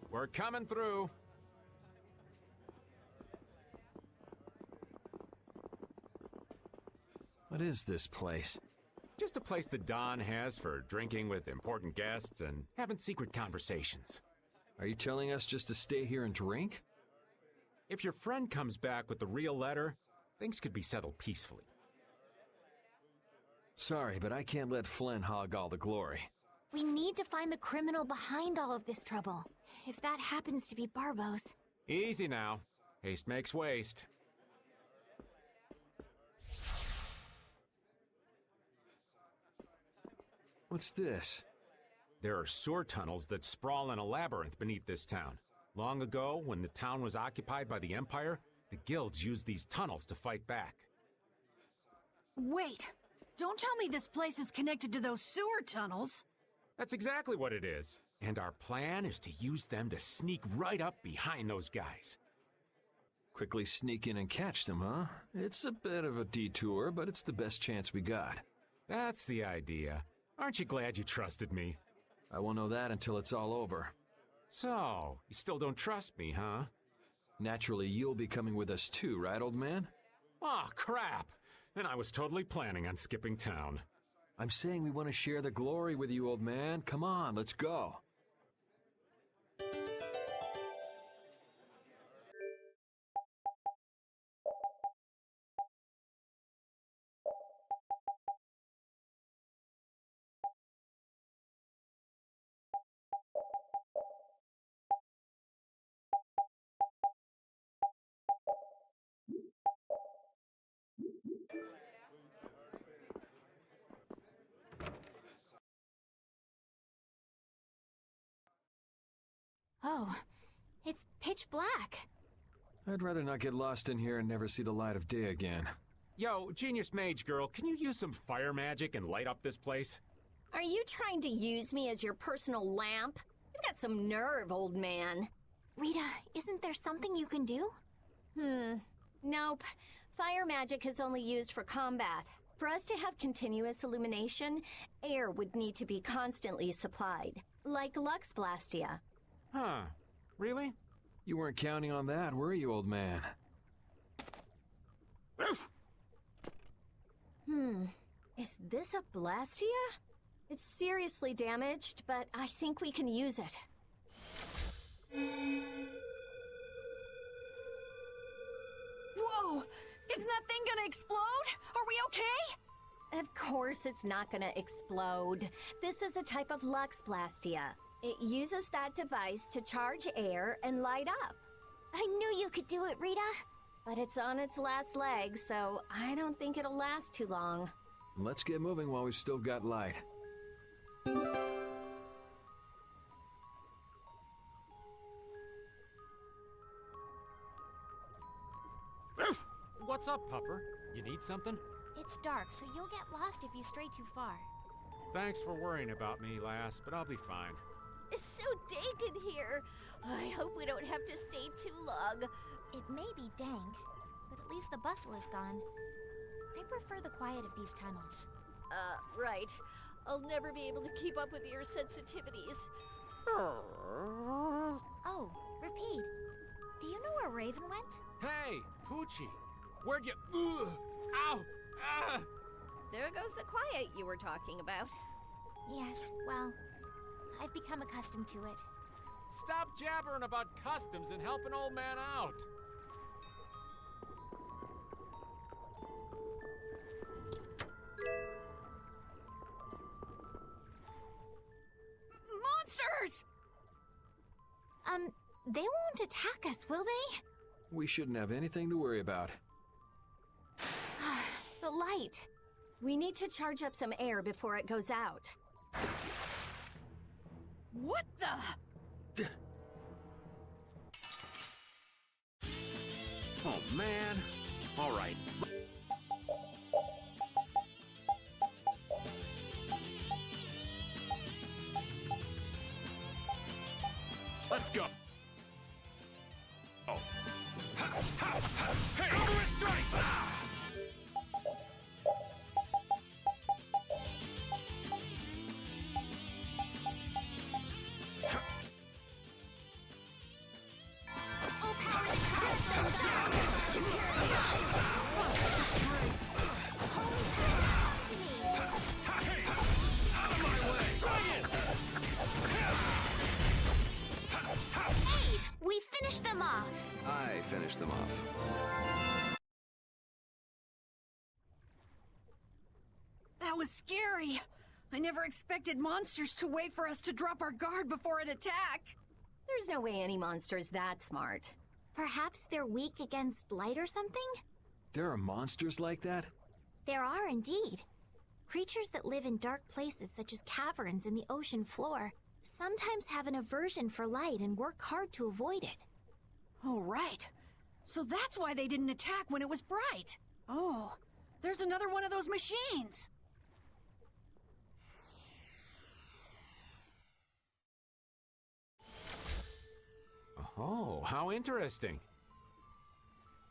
We're coming through. What is this place? Just a place the Don has for drinking with important guests and having secret conversations. Are you telling us just to stay here and drink? If your friend comes back with the real letter, things could be settled peacefully. Sorry, but I can't let Flynn hog all the glory. We need to find the criminal behind all of this trouble. If that happens to be Barbos. Easy now. Haste makes waste. What's this? There are sewer tunnels that sprawl in a labyrinth beneath this town. Long ago, when the town was occupied by the Empire, the guilds used these tunnels to fight back. Wait! Don't tell me this place is connected to those sewer tunnels! That's exactly what it is. And our plan is to use them to sneak right up behind those guys. Quickly sneak in and catch them, huh? It's a bit of a detour, but it's the best chance we got. That's the idea. Aren't you glad you trusted me? I won't know that until it's all over. So, you still don't trust me, huh? Naturally, you'll be coming with us too, right, old man? Aw, crap! And I was totally planning on skipping town. I'm saying we want to share the glory with you, old man. Come on, let's go. Oh, it's pitch black. I'd rather not get lost in here and never see the light of day again. Yo, Genius Mage Girl, can you use some fire magic and light up this place? Are you trying to use me as your personal lamp? You've got some nerve, old man. Rita, isn't there something you can do? Nope. Fire magic is only used for combat. For us to have continuous illumination, air would need to be constantly supplied, like Lux Blastia. Huh. Really? You weren't counting on that, were you, old man? Is this a Blastia? It's seriously damaged, but I think we can use it. Whoa! Isn't that thing gonna explode? Are we okay? Of course it's not gonna explode. This is a type of Lux Blastia. It uses that device to charge air and light up. I knew you could do it, Rita. But it's on its last leg, so I don't think it'll last too long. Let's get moving while we've still got light. What's up, Pupper? You need something? It's dark, so you'll get lost if you stray too far. Thanks for worrying about me, lass, but I'll be fine. It's so dank in here. I hope we don't have to stay too long. It may be dank, but at least the bustle is gone. I prefer the quiet of these tunnels. Right. I'll never be able to keep up with your sensitivities. Oh, Repeat. Do you know where Raven went? Hey, Poochie! Where'd you... Ugh! Ow! Ah! There goes the quiet you were talking about. Yes, well, I've become accustomed to it. Stop jabbering about customs and help an old man out! Monsters! They won't attack us, will they? We shouldn't have anything to worry about. The light. We need to charge up some air before it goes out. What the? Oh, man. All right. Let's go. Oh. Hey. Silver strike. Oh, power that tries so down. Holy power, come to me. Hey. Out of my way. Dragon. Hey, we finished them off. I finished them off. That was scary. I never expected monsters to wait for us to drop our guard before an attack. There's no way any monster's that smart. Perhaps they're weak against light or something? There are monsters like that? There are indeed. Creatures that live in dark places such as caverns in the ocean floor sometimes have an aversion for light and work hard to avoid it. Oh, right. So that's why they didn't attack when it was bright. Oh, there's another one of those machines. Oh, how interesting.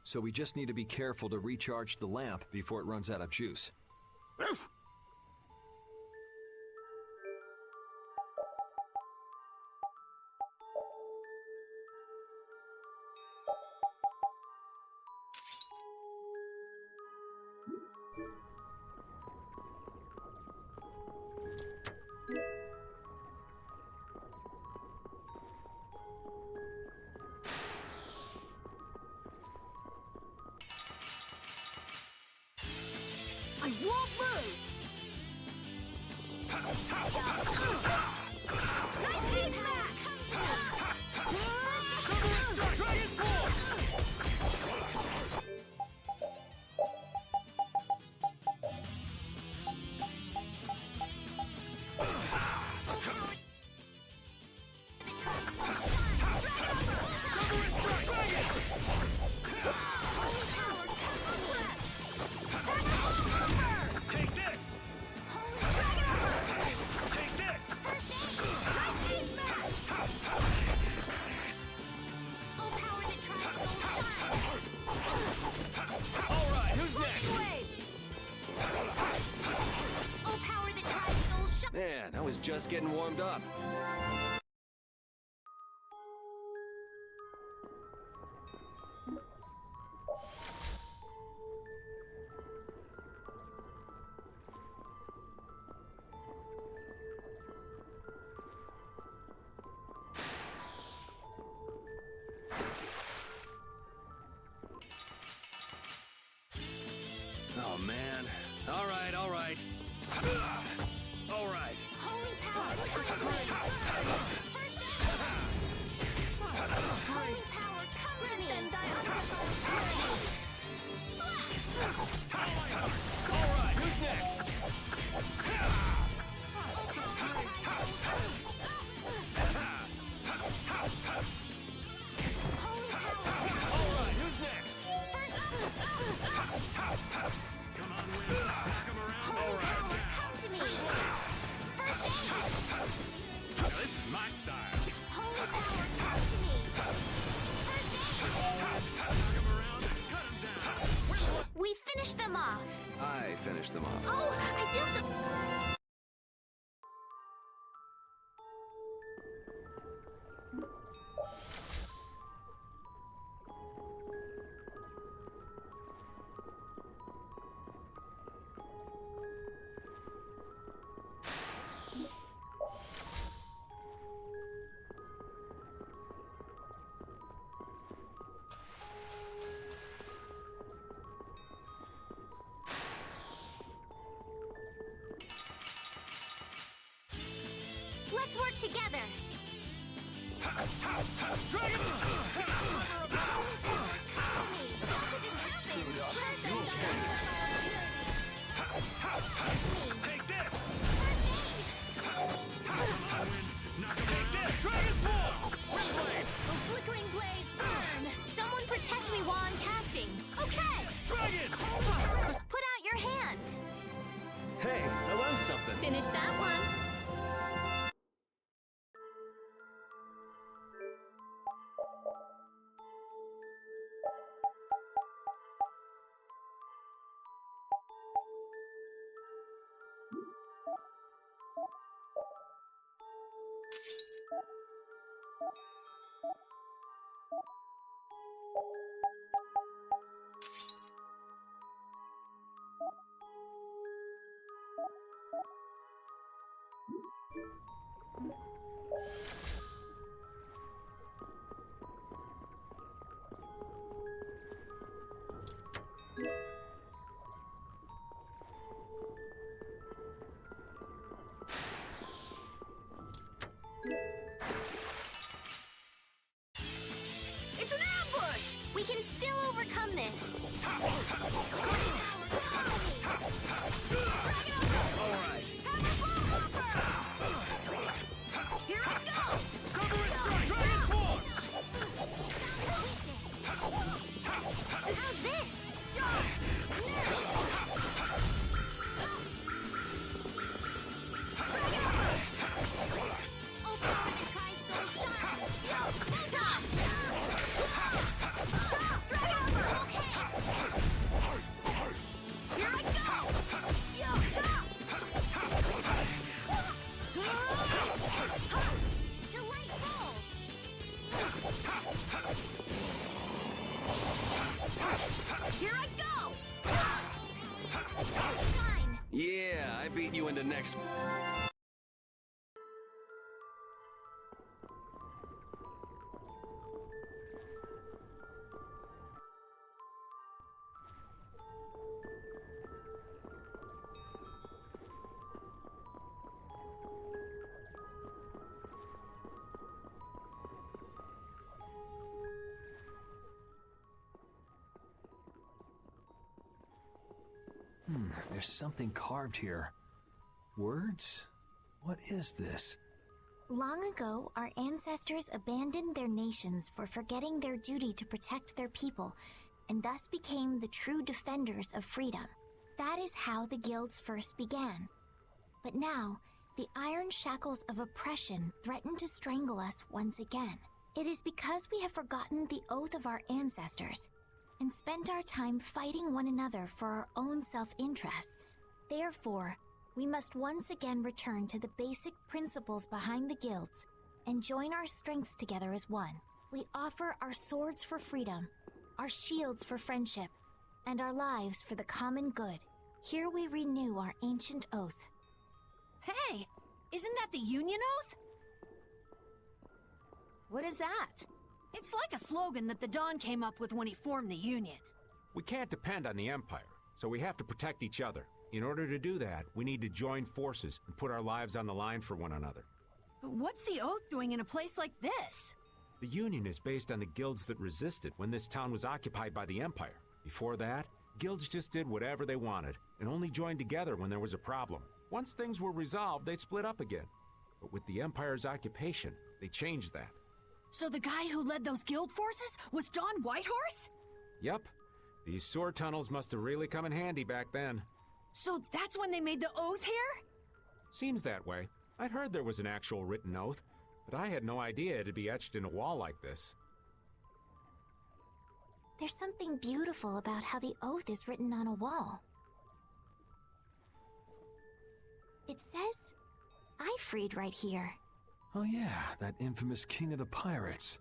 So we just need to be careful to recharge the lamp before it runs out of juice. I won't lose! Nice heat smash! Dragon sword. Take this! Take this! All right, who's next? Man, I was just getting warmed up. Oh, man. All right, all right. All right. Holy power, come to me! First aid! Holy power, come to me! First aid! Splash! All right, who's next? Holy power! All right, who's next? Come on, Will. Knock him around. All Holy right. power, come to me! First aid! Now, this is my style. Holy power, come to me! First aid! Knock him around and cut him down. We finished them off. I finished them off. Oh, I feel so... Let's work together. Dragon! Take this! Take this! Dragon Swarm! Red blade! A flickering blaze burn! Someone protect me while I'm casting. Okay! Dragon! Put out your hand! Hey, I learned something. Finish that one. It's an ambush! We can still overcome this. Here I go! Cerberus strike! Dragon Swarm! How's this? Oh, power that tries so sharp. Here I go! Yo, top! Delightful! Here I go! Fine. Yeah, I beat you into next. There's something carved here. Words? What is this? Long ago, our ancestors abandoned their nations for forgetting their duty to protect their people, and thus became the true defenders of freedom. That is how the guilds first began. But now, the iron shackles of oppression threaten to strangle us once again. It is because we have forgotten the oath of our ancestors and spent our time fighting one another for our own self-interests. Therefore, we must once again return to the basic principles behind the guilds and join our strengths together as one. We offer our swords for freedom, our shields for friendship, and our lives for the common good. Here we renew our ancient oath. Hey, isn't that the Union Oath? What is that? It's like a slogan that the Don came up with when he formed the Union. We can't depend on the Empire, so we have to protect each other. In order to do that, we need to join forces and put our lives on the line for one another. But what's the Oath doing in a place like this? The Union is based on the guilds that resisted when this town was occupied by the Empire. Before that, guilds just did whatever they wanted and only joined together when there was a problem. Once things were resolved, they'd split up again. But with the Empire's occupation, they changed that. So the guy who led those guild forces was Don Whitehorse? Yep. These sword tunnels must have really come in handy back then. So that's when they made the Oath here? Seems that way. I'd heard there was an actual written oath, but I had no idea it'd be etched in a wall like this. There's something beautiful about how the oath is written on a wall. It says, "I freed" right here. Oh yeah, that infamous king of the pirates.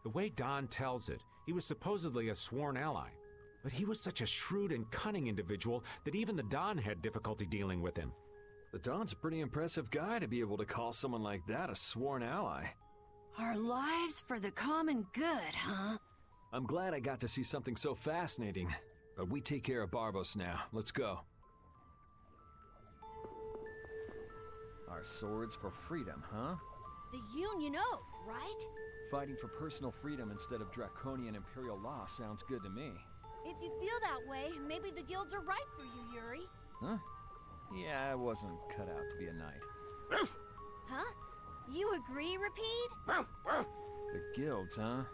The way Don tells it, he was supposedly a sworn ally. But he was such a shrewd and cunning individual that even the Don had difficulty dealing with him. The Don's a pretty impressive guy to be able to call someone like that a sworn ally. Our lives for the common good, huh? I'm glad I got to see something so fascinating. But we take care of Barbos now. Let's go. Our swords for freedom, huh? The Union Oath, right? Fighting for personal freedom instead of draconian imperial law sounds good to me. If you feel that way, maybe the guilds are right for you, Yuri. Huh? Yeah, I wasn't cut out to be a knight. Huh? You agree, Repeat? The guilds, huh?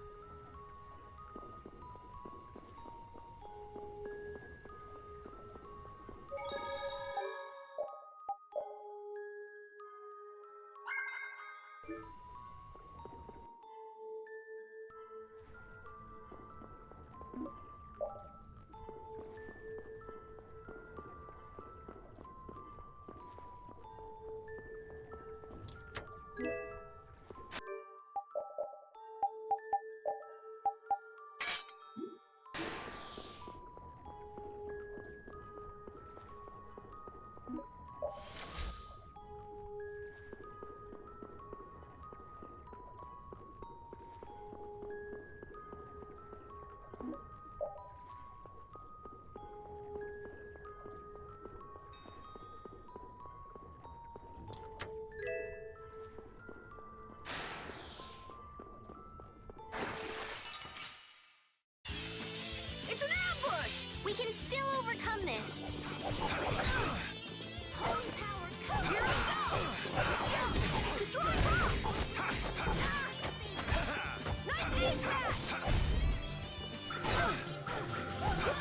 It's an ambush! We can still overcome this. Holy power, come! Here we go! Destroy rock! Nice aim smash! Here we go!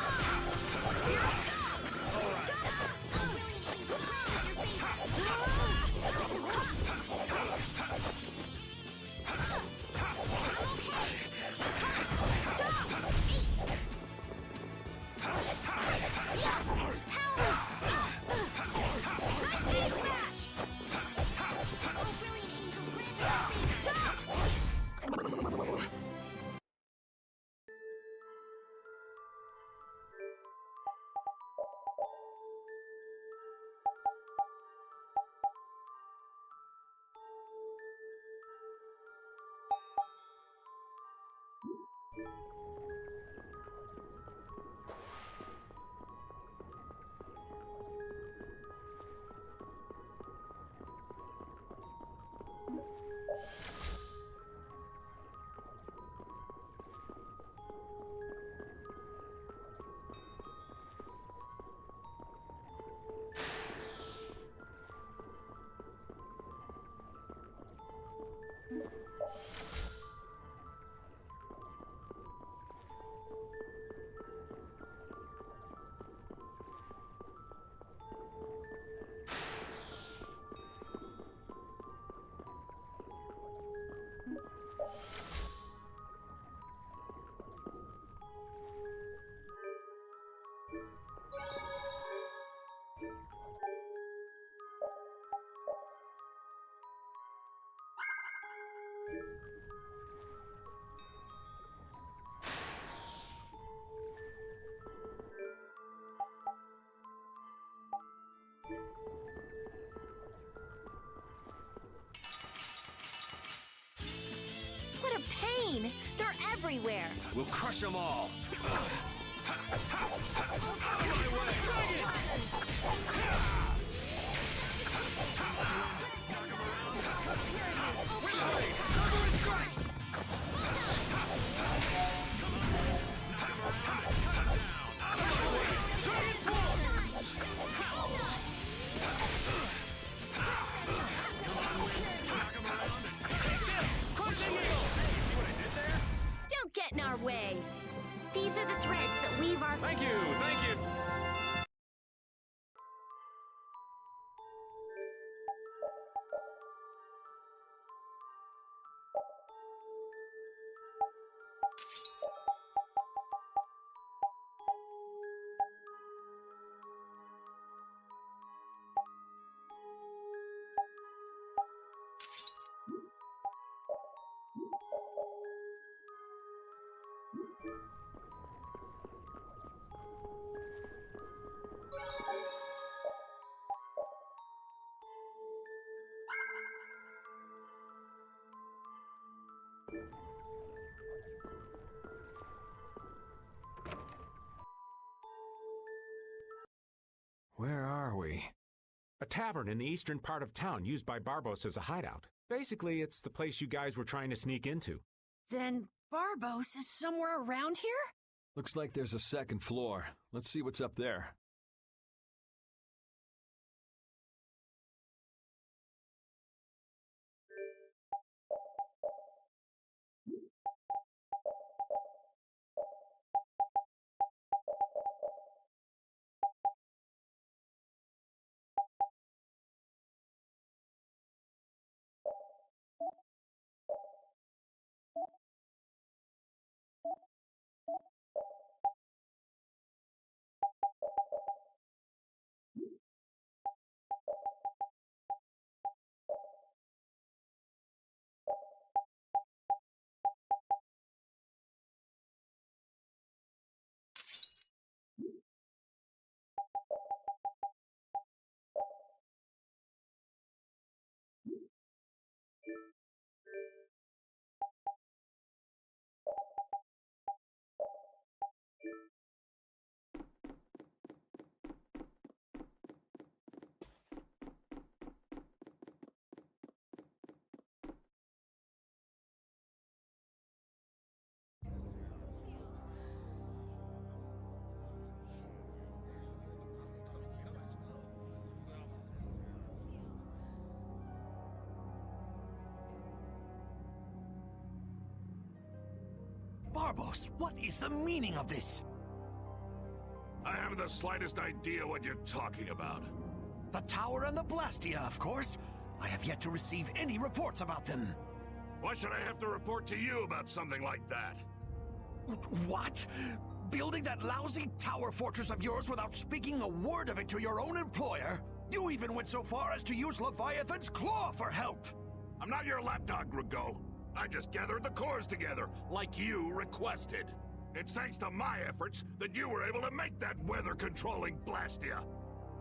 What a pain! They're everywhere! We'll crush them all! Don't get in our way! These are the threads that weave our... Thank you, thank you! Where are we? A tavern in the eastern part of town used by Barbos as a hideout. Basically, it's the place you guys were trying to sneak into. Then Barbos is somewhere around here? Looks like there's a second floor. Let's see what's up there. Barbos, what is the meaning of this? I haven't the slightest idea what you're talking about. The tower and the Blastia, of course. I have yet to receive any reports about them. Why should I have to report to you about something like that? What? Building that lousy tower fortress of yours without speaking a word of it to your own employer? You even went so far as to use Leviathan's claw for help! I'm not your lapdog, Rigaud. I just gathered the cores together, like you requested. It's thanks to my efforts that you were able to make that weather-controlling Blastia.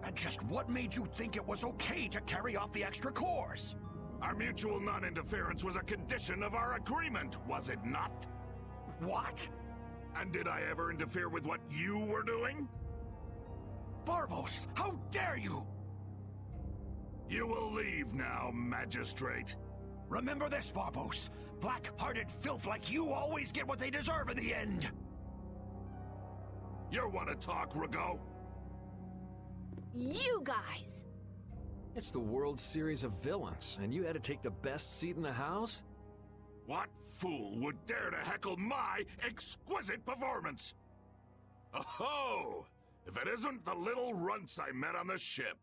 And just what made you think it was okay to carry off the extra cores? Our mutual non-interference was a condition of our agreement, was it not? What? And did I ever interfere with what you were doing? Barbos, how dare you! You will leave now, Magistrate. Remember this, Barbos. Black-hearted filth like you always get what they deserve in the end. You want to talk, Rigaud? You guys! It's the World Series of Villains, and you had to take the best seat in the house? What fool would dare to heckle my exquisite performance? Oh, if it isn't the little runts I met on the ship.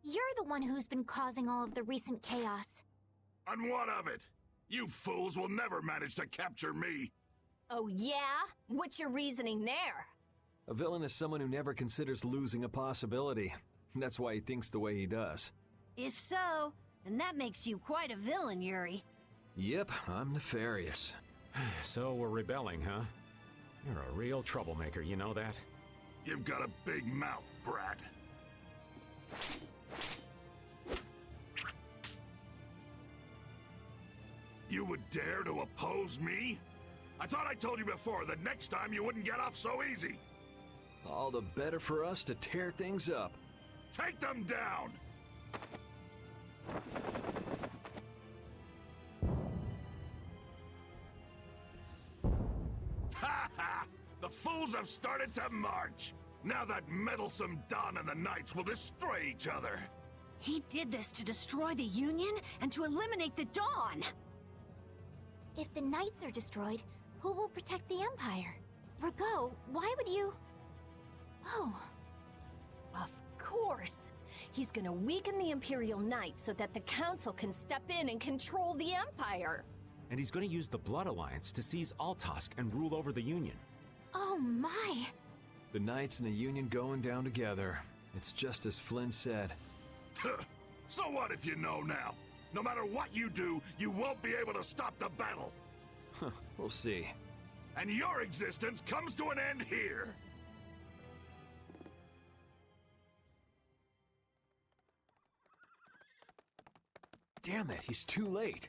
You're the one who's been causing all of the recent chaos. And what of it? You fools will never manage to capture me. Oh yeah? What's your reasoning there? A villain is someone who never considers losing a possibility. That's why he thinks the way he does. If so, then that makes you quite a villain, Yuri. Yep, I'm nefarious. So we're rebelling, huh? You're a real troublemaker, you know that? You've got a big mouth, brat. You would dare to oppose me? I thought I told you before that next time you wouldn't get off so easy. All the better for us to tear things up. Take them down! Ha ha! The fools have started to march! Now that meddlesome Dawn and the Knights will destroy each other! He did this to destroy the Union and to eliminate the Dawn! If the Knights are destroyed, who will protect the Empire? Rigaud, why would you... Oh. Of course! He's gonna weaken the Imperial Knights so that the Council can step in and control the Empire! And he's going to use the Blood Alliance to seize Altosk and rule over the Union. Oh my! The Knights and the Union going down together. It's just as Flynn said. So what if you know now? No matter what you do, you won't be able to stop the battle. We'll see. And your existence comes to an end here. Damn it, he's too late.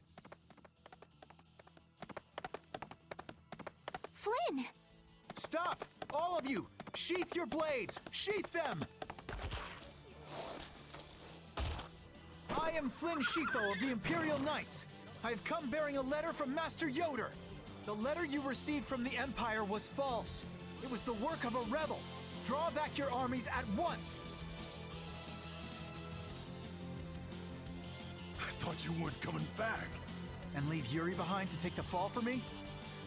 Flynn! Stop! All of you! Sheath your blades! Sheath them! I am Flynn Shifo of the Imperial Knights. I've come bearing a letter from Master Yoder. The letter you received from the Empire was false. It was the work of a rebel. Draw back your armies at once. I thought you weren't coming back. And leave Yuri behind to take the fall for me?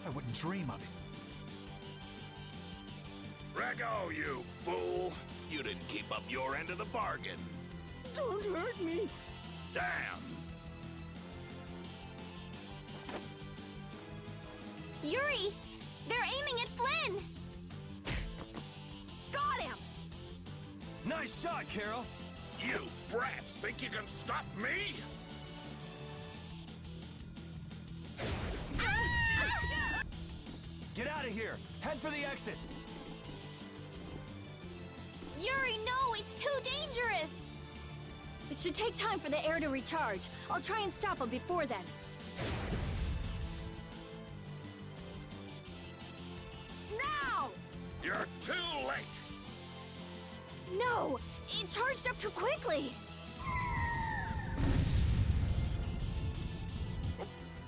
I wouldn't dream of it. Rego, you fool! You didn't keep up your end of the bargain. Don't hurt me! Damn! Yuri! They're aiming at Flynn! Got him! Nice shot, Carol! You brats think you can stop me? Get out of here! Head for the exit! Yuri, no! It's too dangerous! It should take time for the air to recharge. I'll try and stop him before then. Now! You're too late! No! It charged up too quickly!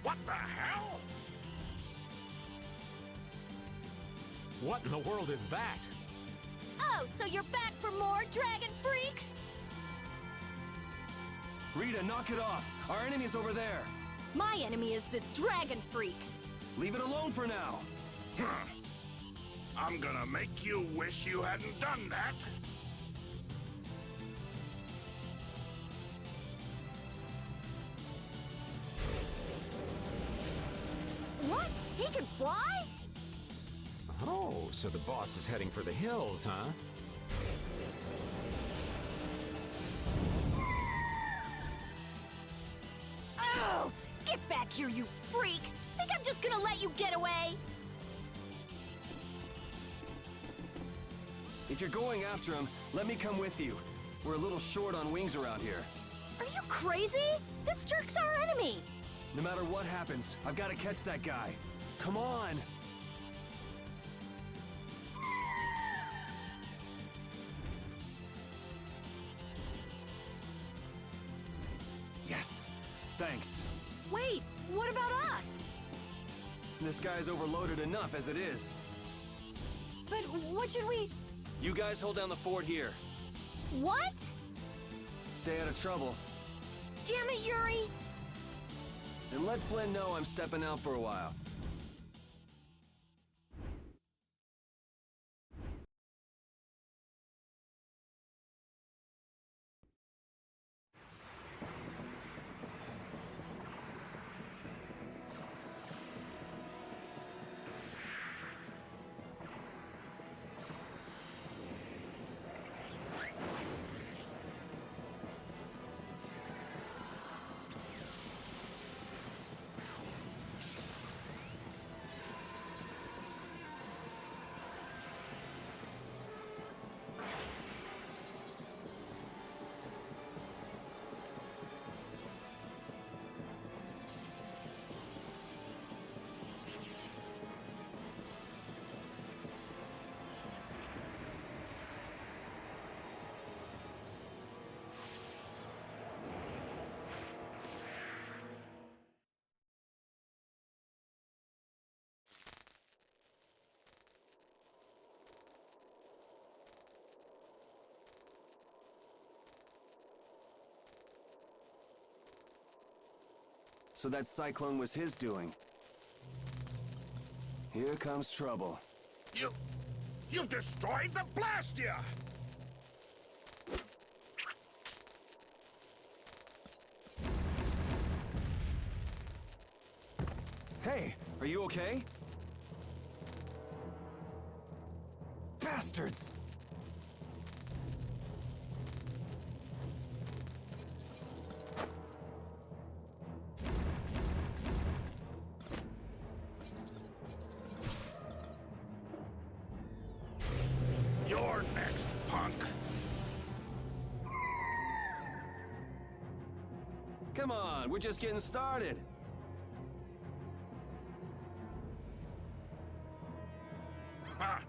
What the hell? What in the world is that? Oh, so you're back for more, Dragon Freak? Rita, knock it off! Our enemy's over there! My enemy is this Dragon Freak. Leave it alone for now! I'm gonna make you wish you hadn't done that! What? He can fly? Oh, so the boss is heading for the hills, huh? Oh! Get back here, you freak! Think I'm just gonna let you get away? If you're going after him, let me come with you. We're a little short on wings around here. Are you crazy? This jerk's our enemy! No matter what happens, I've got to catch that guy. Come on! Yes! Thanks. Wait, what about us? This guy's overloaded enough as it is. But what should we... You guys hold down the fort here. What? Stay out of trouble. Damn it, Yuri! And let Flynn know I'm stepping out for a while. So that cyclone was his doing. Here comes trouble. You've destroyed the Blastia! Hey, are you okay? Bastards! You're next, punk. Come on, we're just getting started. Ha!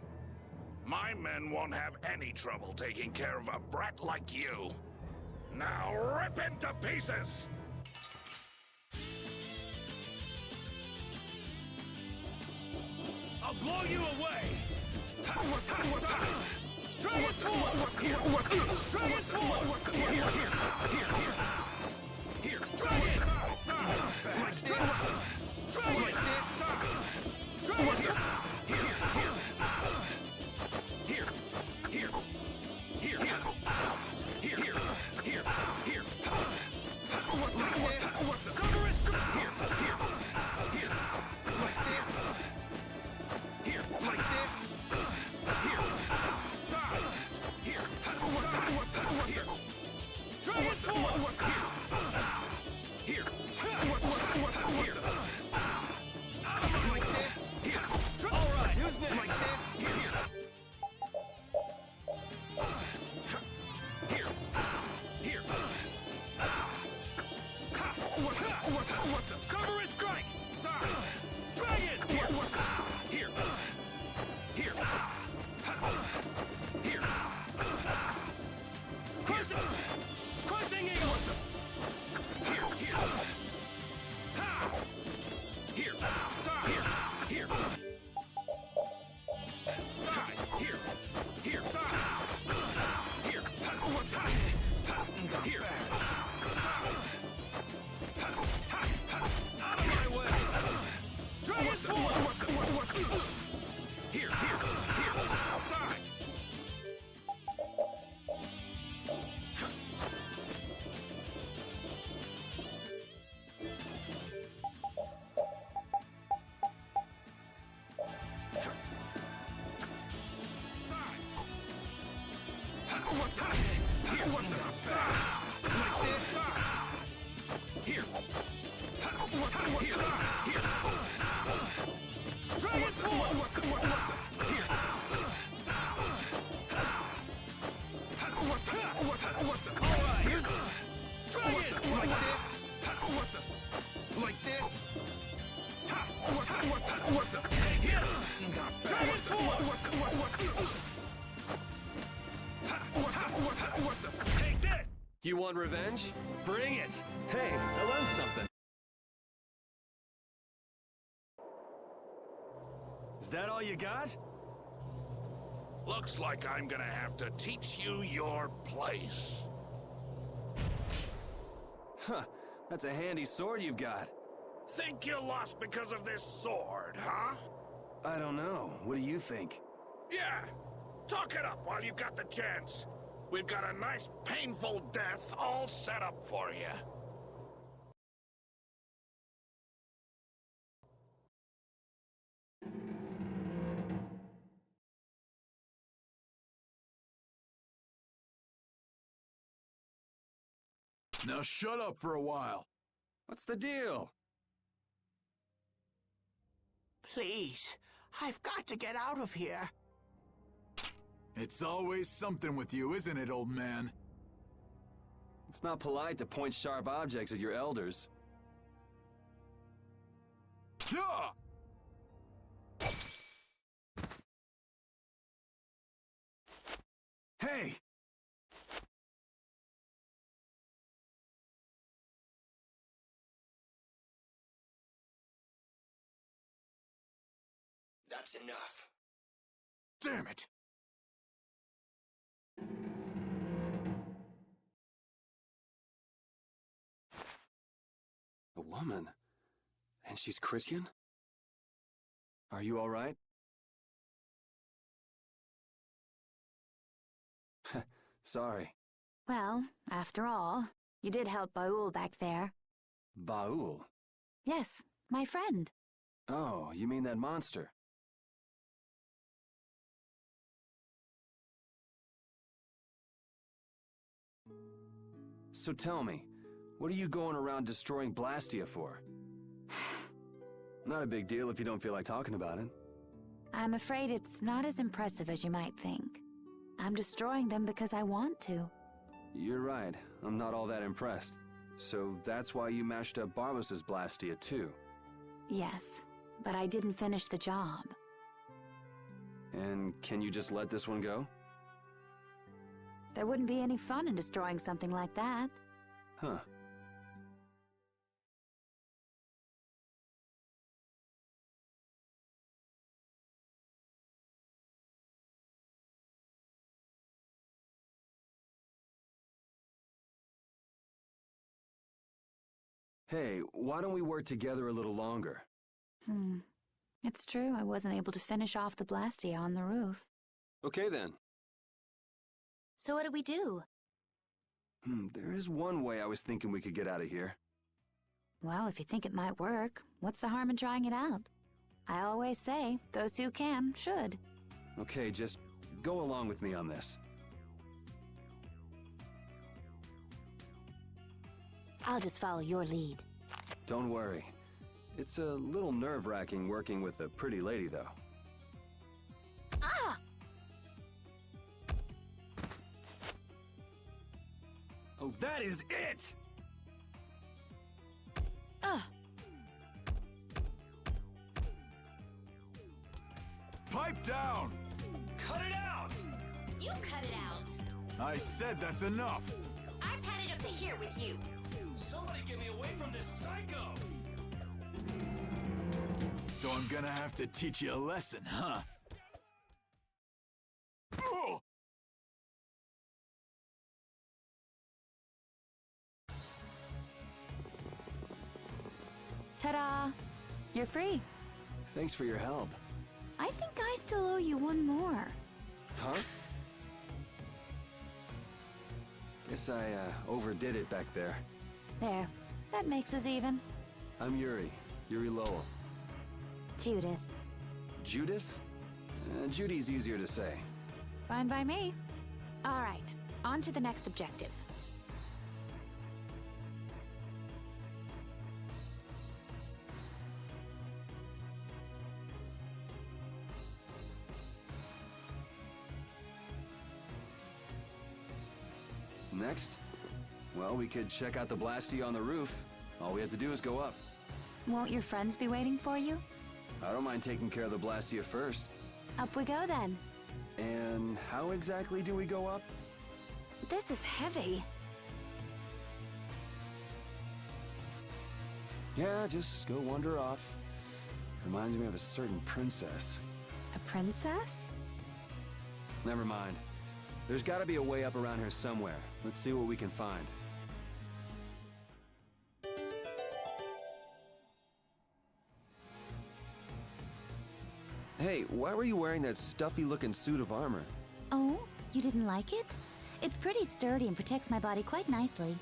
My men won't have any trouble taking care of a brat like you. Now rip him to pieces! I'll blow you away! Dragon Sword! Dragon Sword! Here! Dragon! Like this! Dragon! Like this! Dragon! You want revenge? Bring it! Hey, I learned something. Is that all you got? Looks like I'm gonna have to teach you your place. Huh, that's a handy sword you've got. Think you lost because of this sword, huh? I don't know. What do you think? Yeah, talk it up while you got the chance. We've got a nice, painful death all set up for you. Now shut up for a while. What's the deal? Please, I've got to get out of here. It's always something with you, isn't it, old man? It's not polite to point sharp objects at your elders. Yeah! Hey! That's enough. Damn it! A woman? And she's Christian? Are you all right? Sorry. Well, after all, you did help Baul back there. Baul? Yes, my friend. Oh, you mean that monster? So tell me, what are you going around destroying Blastia for? Not a big deal if you don't feel like talking about it. I'm afraid it's not as impressive as you might think. I'm destroying them because I want to. You're right, I'm not all that impressed. So that's why you mashed up Barbos's Blastia too? Yes, but I didn't finish the job. And can you just let this one go? There wouldn't be any fun in destroying something like that. Huh. Hey, why don't we work together a little longer? It's true, I wasn't able to finish off the Blastia on the roof. Okay then. So what do we do? There is one way I was thinking we could get out of here. Well, if you think it might work, what's the harm in trying it out? I always say, those who can, should. Okay, just go along with me on this. I'll just follow your lead. Don't worry. It's a little nerve-wracking working with a pretty lady, though. Ah! Oh, that is it! Pipe down! Cut it out! You cut it out. I said that's enough. I've had it up to here with you. Somebody get me away from this psycho! So I'm gonna have to teach you a lesson, huh? Oh! Ta-da! You're free. Thanks for your help. I think I still owe you one more. Huh? Guess I overdid it back there. There. That makes us even. I'm Yuri Lowell. Judith. Judith? Judy's easier to say. Fine by me. All right, on to the next objective. Next? Well, we could check out the Blastia on the roof. All we have to do is go up. Won't your friends be waiting for you? I don't mind taking care of the Blastia first. Up we go then. And how exactly do we go up? This is heavy. Yeah, just go wander off. Reminds me of a certain princess. A princess? Never mind. There's gotta be a way up around here somewhere. Let's see what we can find. Hey, why were you wearing that stuffy-looking suit of armor? Oh, you didn't like it? It's pretty sturdy and protects my body quite nicely.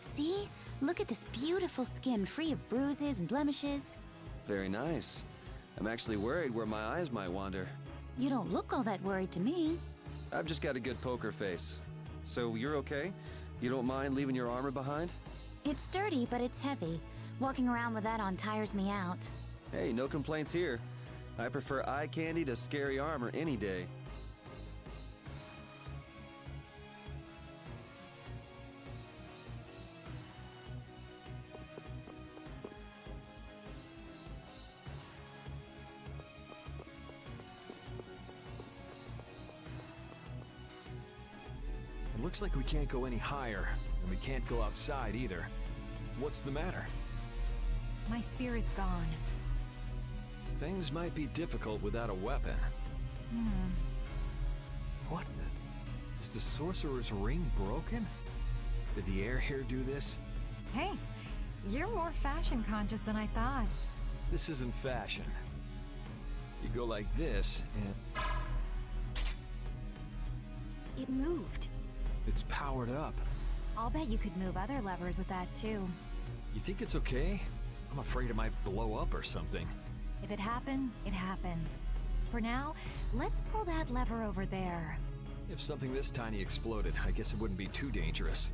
See? Look at this beautiful skin free of bruises and blemishes. Very nice. I'm actually worried where my eyes might wander. You don't look all that worried to me. I've just got a good poker face. So you're okay? You don't mind leaving your armor behind? It's sturdy, but it's heavy. Walking around with that on tires me out. Hey, no complaints here. I prefer eye candy to scary armor any day. It looks like we can't go any higher, and we can't go outside either. What's the matter? My spear is gone. Things might be difficult without a weapon. What the? Is the sorcerer's ring broken? Did the air here do this? Hey, you're more fashion conscious than I thought. This isn't fashion. You go like this, and It moved. it's powered up. I'll bet you could move other levers with that too. You think it's okay? I'm afraid it might blow up or something. If it happens, it happens. For now, let's pull that lever over there. If something this tiny exploded, I guess it wouldn't be too dangerous.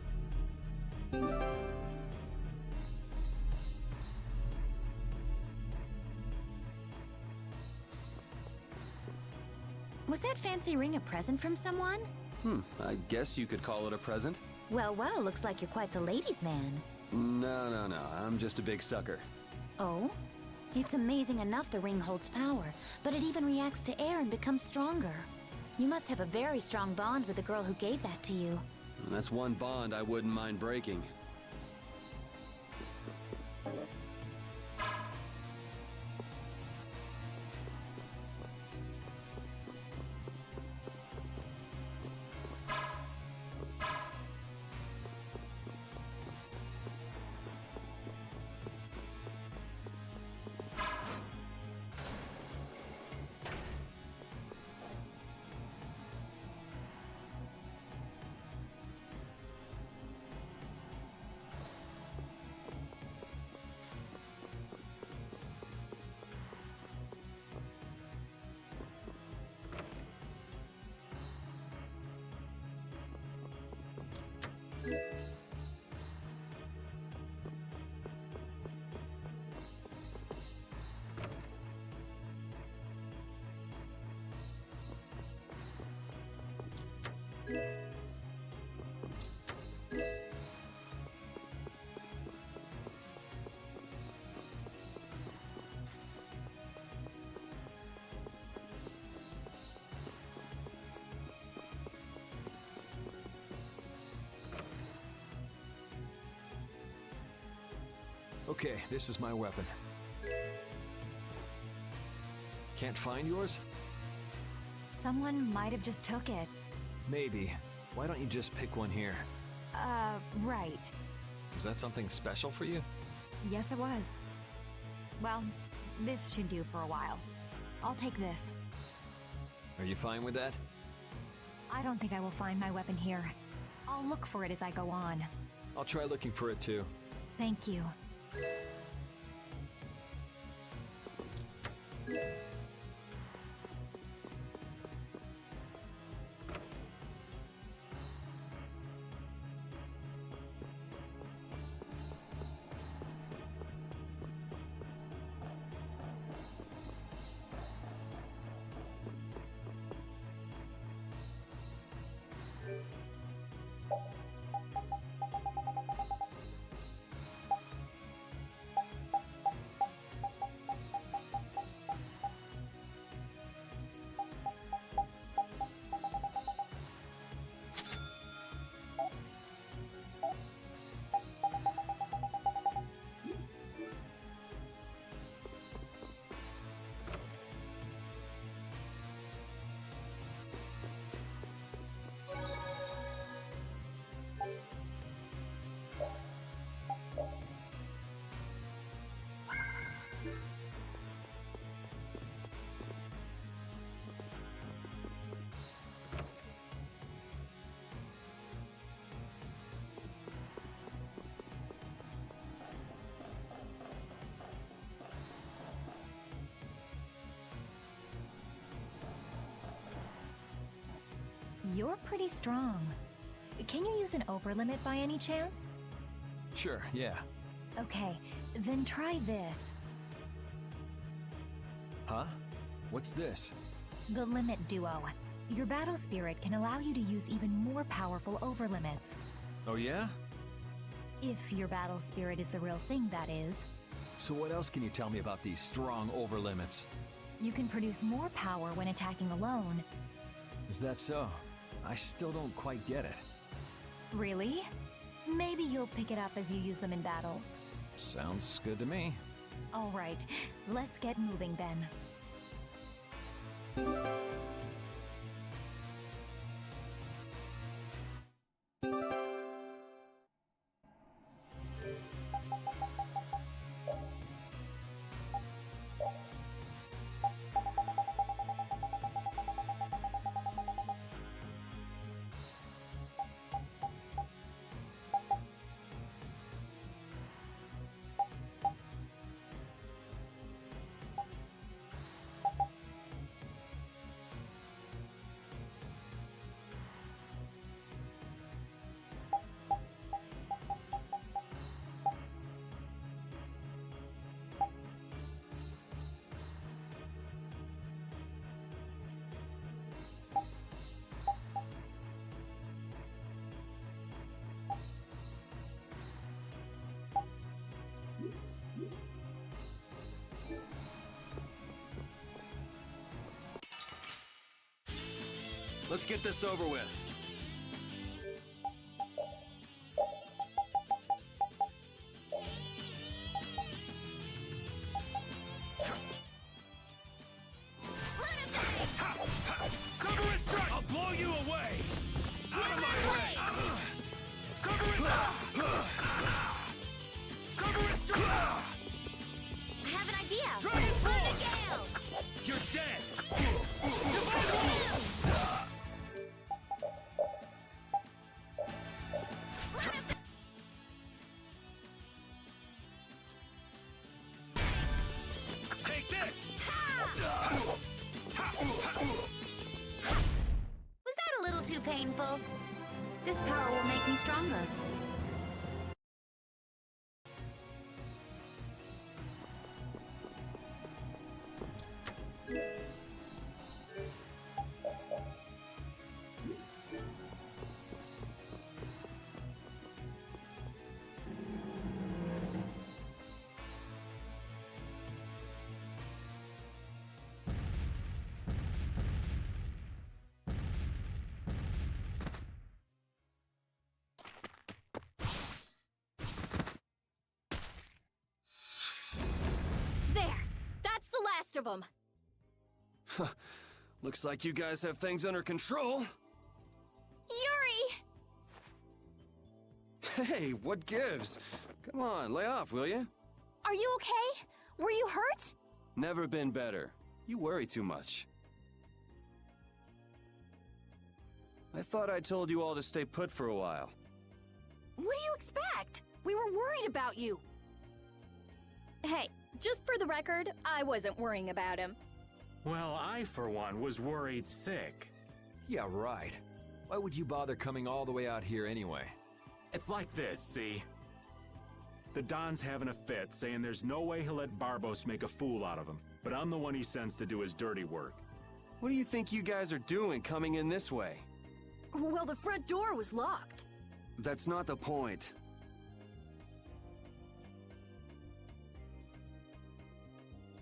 Was that fancy ring a present from someone? I guess you could call it a present. Well, looks like you're quite the ladies' man. No. I'm just a big sucker. Oh? It's amazing enough the ring holds power, but it even reacts to air and becomes stronger. You must have a very strong bond with the girl who gave that to you. That's one bond I wouldn't mind breaking. Okay, this is my weapon. Can't find yours? Someone might have just took it. Maybe. Why don't you just pick one here? Right. Was that something special for you? Yes, it was. Well, this should do for a while. I'll take this. Are you fine with that? I don't think I will find my weapon here. I'll look for it as I go on. I'll try looking for it too. Thank you. You're pretty strong. Can you use an overlimit by any chance? Sure, yeah. Okay, then try this. Huh? What's this? The Limit Duo. Your battle spirit can allow you to use even more powerful overlimits. Oh yeah? If your battle spirit is the real thing, that is. So what else can you tell me about these strong overlimits? You can produce more power when attacking alone. Is that so? I still don't quite get it. Really? Maybe you'll pick it up as you use them in battle. Sounds good to me. All right, let's get moving then. Let's get this over with. Cerberus strike! I'll blow you away! Out of my way! Cerberus strike! I have an idea. Dragon Sword Sword! Gale! You're dead! Take this! Was that a little too painful? This power will make me stronger. rest of them. Looks like you guys have things under control. Yuri! Hey, what gives? Come on, lay off, will you? Are you okay? Were you hurt? Never been better. You worry too much. I thought I told you all to stay put for a while. What do you expect? We were worried about you. Hey, just for the record, I wasn't worrying about him. Well, I, for one, was worried sick. Yeah, right. Why would you bother coming all the way out here anyway? It's like this, see? The Don's having a fit, saying there's no way he'll let Barbos make a fool out of him. But I'm the one he sends to do his dirty work. What do you think you guys are doing coming in this way? Well, the front door was locked. That's not the point.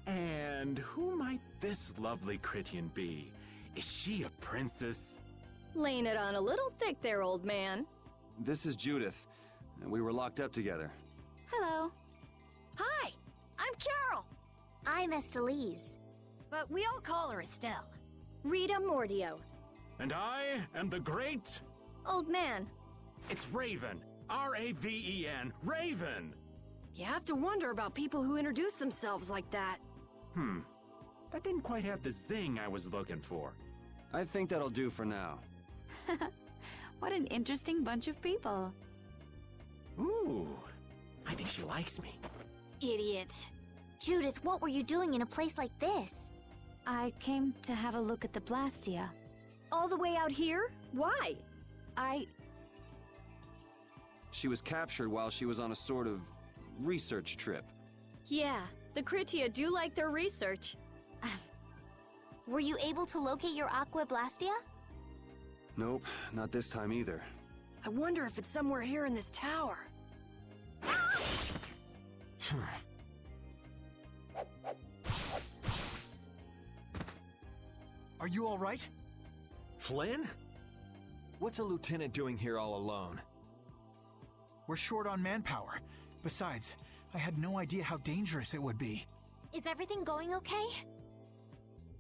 And who might this lovely Critian be? Is she a princess? Laying it on a little thick there, old man. This is Judith, and we were locked up together. Hello. Hi, I'm Carol. I'm Estelise. But we all call her Estelle. Rita Mordio. And I am the great... Old man. It's Raven. R-A-V-E-N. Raven! You have to wonder about people who introduce themselves like that. That didn't quite have the zing I was looking for. I think that'll do for now. What an interesting bunch of people. Ooh, I think she likes me. Idiot. Judith, what were you doing in a place like this? I came to have a look at the Blastia. All the way out here? Why? She was captured while she was on a sort of research trip. Yeah, the Critia do like their research. Were you able to locate your Aqua Blastia? Nope, not this time either. I wonder if it's somewhere here in this tower. Are you all right? Flynn? What's a lieutenant doing here all alone? We're short on manpower. Besides, I had no idea how dangerous it would be. Is everything going okay?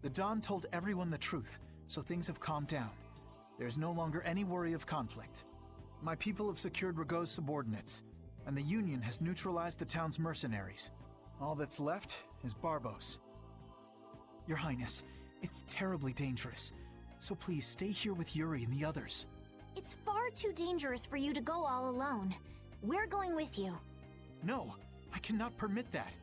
The Don told everyone the truth, so things have calmed down. There's no longer any worry of conflict. My people have secured Rigaud's subordinates, and the Union has neutralized the town's mercenaries. All that's left is Barbos. Your Highness, it's terribly dangerous, so please stay here with Yuri and the others. It's far too dangerous for you to go all alone. We're going with you. No, I cannot permit that.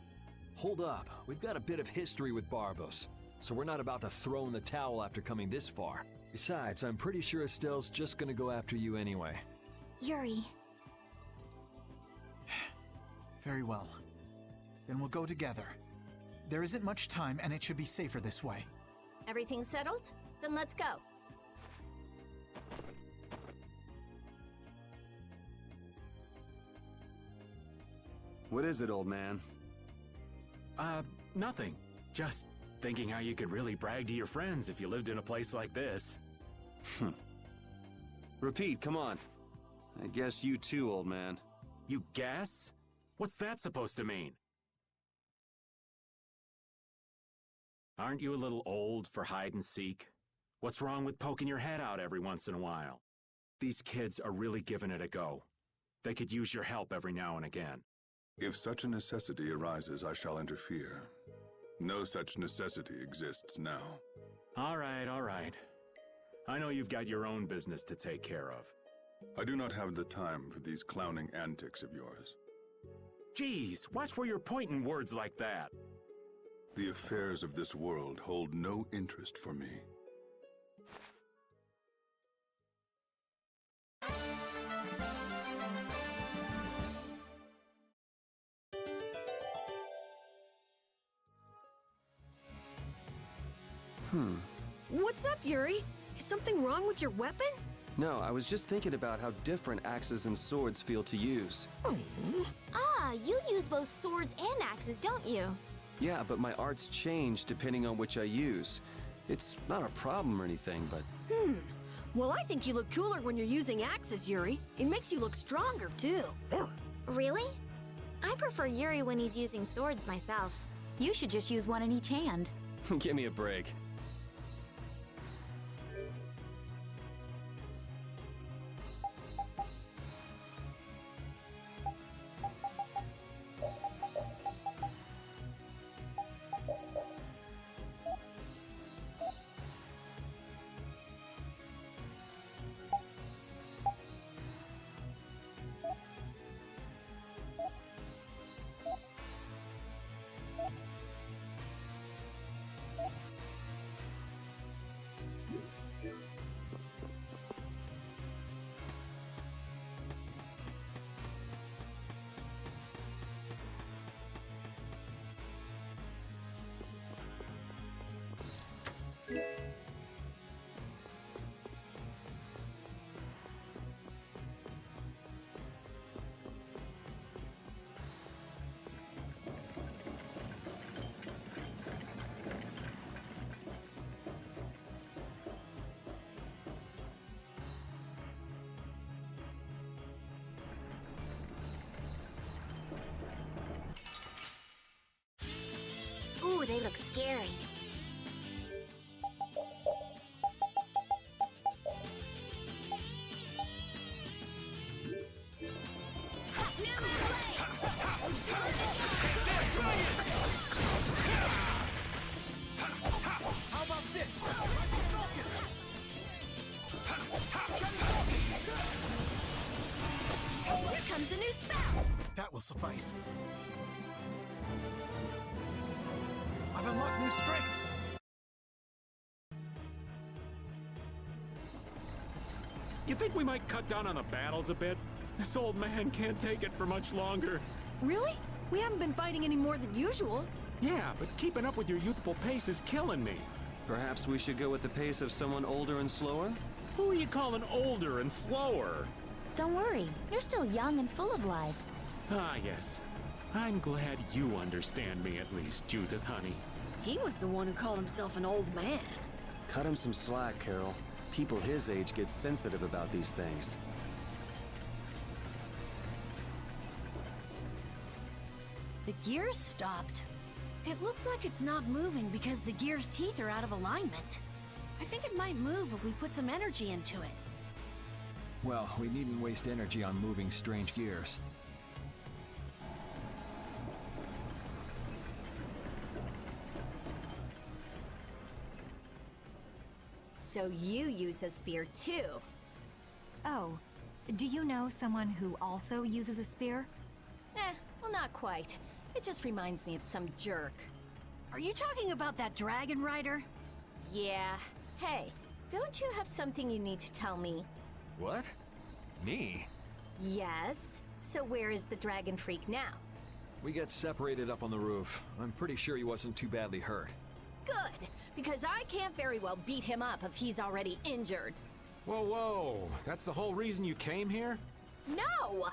Hold up, we've got a bit of history with Barbos, so we're not about to throw in the towel after coming this far. Besides, I'm pretty sure Estelle's just gonna go after you anyway. Yuri. Very well. Then we'll go together. There isn't much time, and it should be safer this way. Everything settled? Then let's go. What is it, old man? Nothing. Just thinking how you could really brag to your friends if you lived in a place like this. Repeat, come on. I guess you too, old man. You guess? What's that supposed to mean? Aren't you a little old for hide and seek? What's wrong with poking your head out every once in a while? These kids are really giving it a go. They could use your help every now and again. If such a necessity arises, I shall interfere. No such necessity exists now. All right, all right. I know you've got your own business to take care of. I do not have the time for these clowning antics of yours. Geez, watch where you're pointing words like that. The affairs of this world hold no interest for me. What's up, Yuri? Is something wrong with your weapon? No, I was just thinking about how different axes and swords feel to use. Ah, you use both swords and axes, don't you? Yeah, but my arts change depending on which I use. It's not a problem or anything, but... Well, I think you look cooler when you're using axes, Yuri. It makes you look stronger, too. Really? I prefer Yuri when he's using swords myself. You should just use one in each hand. Give me a break. Ooh, they look scary. How about this? Here comes a new spell! That will suffice. I've unlocked new strength. You think we might cut down on the battles a bit? This old man can't take it for much longer. Really? We haven't been fighting any more than usual. Yeah, but keeping up with your youthful pace is killing me. Perhaps we should go with the pace of someone older and slower? Who are you calling older and slower? Don't worry, you're still young and full of life. Ah, yes. I'm glad you understand me at least, Judith, honey. He was the one who called himself an old man. Cut him some slack, Carol. People his age get sensitive about these things. The gear's stopped. It looks like it's not moving because the gear's teeth are out of alignment. I think it might move if we put some energy into it. Well, we needn't waste energy on moving strange gears. So you use a spear too? Oh, do you know someone who also uses a spear? Well, not quite. It just reminds me of some jerk. Are you talking about that dragon rider? Yeah. Hey, don't you have something you need to tell me? What? Me? Yes. So where is the dragon freak now? We got separated up on the roof. I'm pretty sure he wasn't too badly hurt. Good, because I can't very well beat him up if he's already injured. Whoa, whoa. That's the whole reason you came here? No!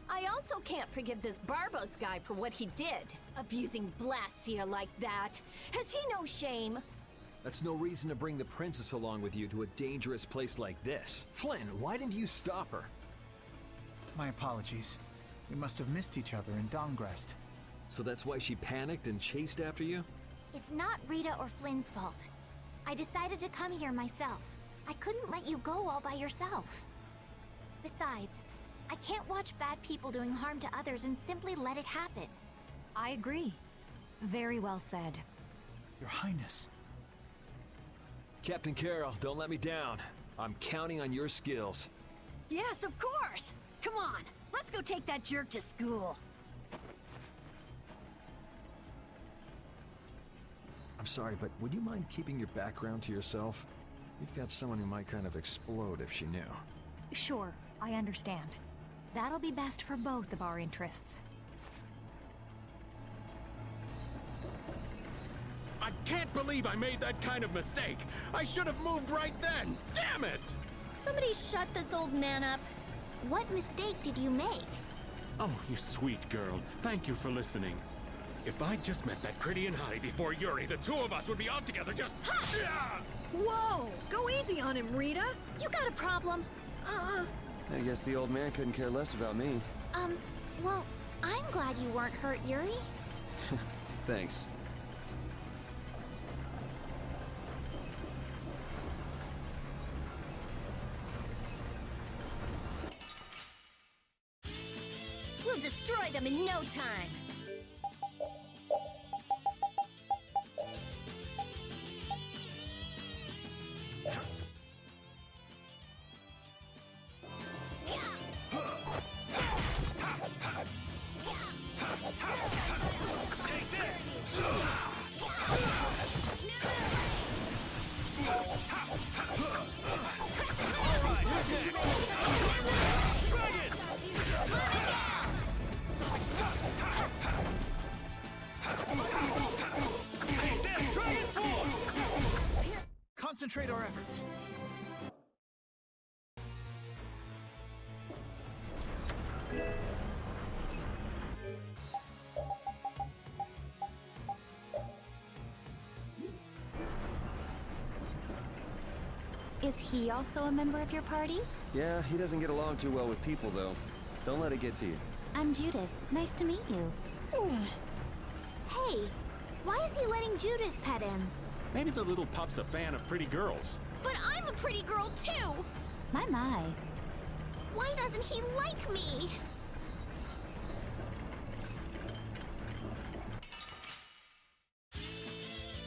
I also can't forgive this Barbos guy for what he did. Abusing Blastia like that. Has he no shame? That's no reason to bring the princess along with you to a dangerous place like this. Flynn, why didn't you stop her? My apologies. We must have missed each other in Dongrest. So that's why she panicked and chased after you? It's not Rita or Flynn's fault. I decided to come here myself. I couldn't let you go all by yourself. Besides, I can't watch bad people doing harm to others and simply let it happen. I agree. Very well said. Your Highness. Captain Carroll, don't let me down. I'm counting on your skills. Yes, of course! Come on, let's go take that jerk to school. I'm sorry, but would you mind keeping your background to yourself? You've got someone who might kind of explode if she knew. Sure, I understand. That'll be best for both of our interests. I can't believe I made that kind of mistake. I should have moved right then. Damn it! Somebody shut this old man up. What mistake did you make? Oh, you sweet girl. Thank you for listening. If I'd just met that pretty and hottie before Yuri, the two of us would be off together just... Ha! Whoa! Go easy on him, Rita! You got a problem? I guess the old man couldn't care less about me. Well, I'm glad you weren't hurt, Yuri. Thanks. We'll destroy them in no time. Take this! Concentrate our efforts. Is he also a member of your party? Yeah, he doesn't get along too well with people, though. Don't let it get to you. I'm Judith. Nice to meet you. Hey, why is he letting Judith pet him? Maybe the little pup's a fan of pretty girls. But I'm a pretty girl too! My. Why doesn't he like me?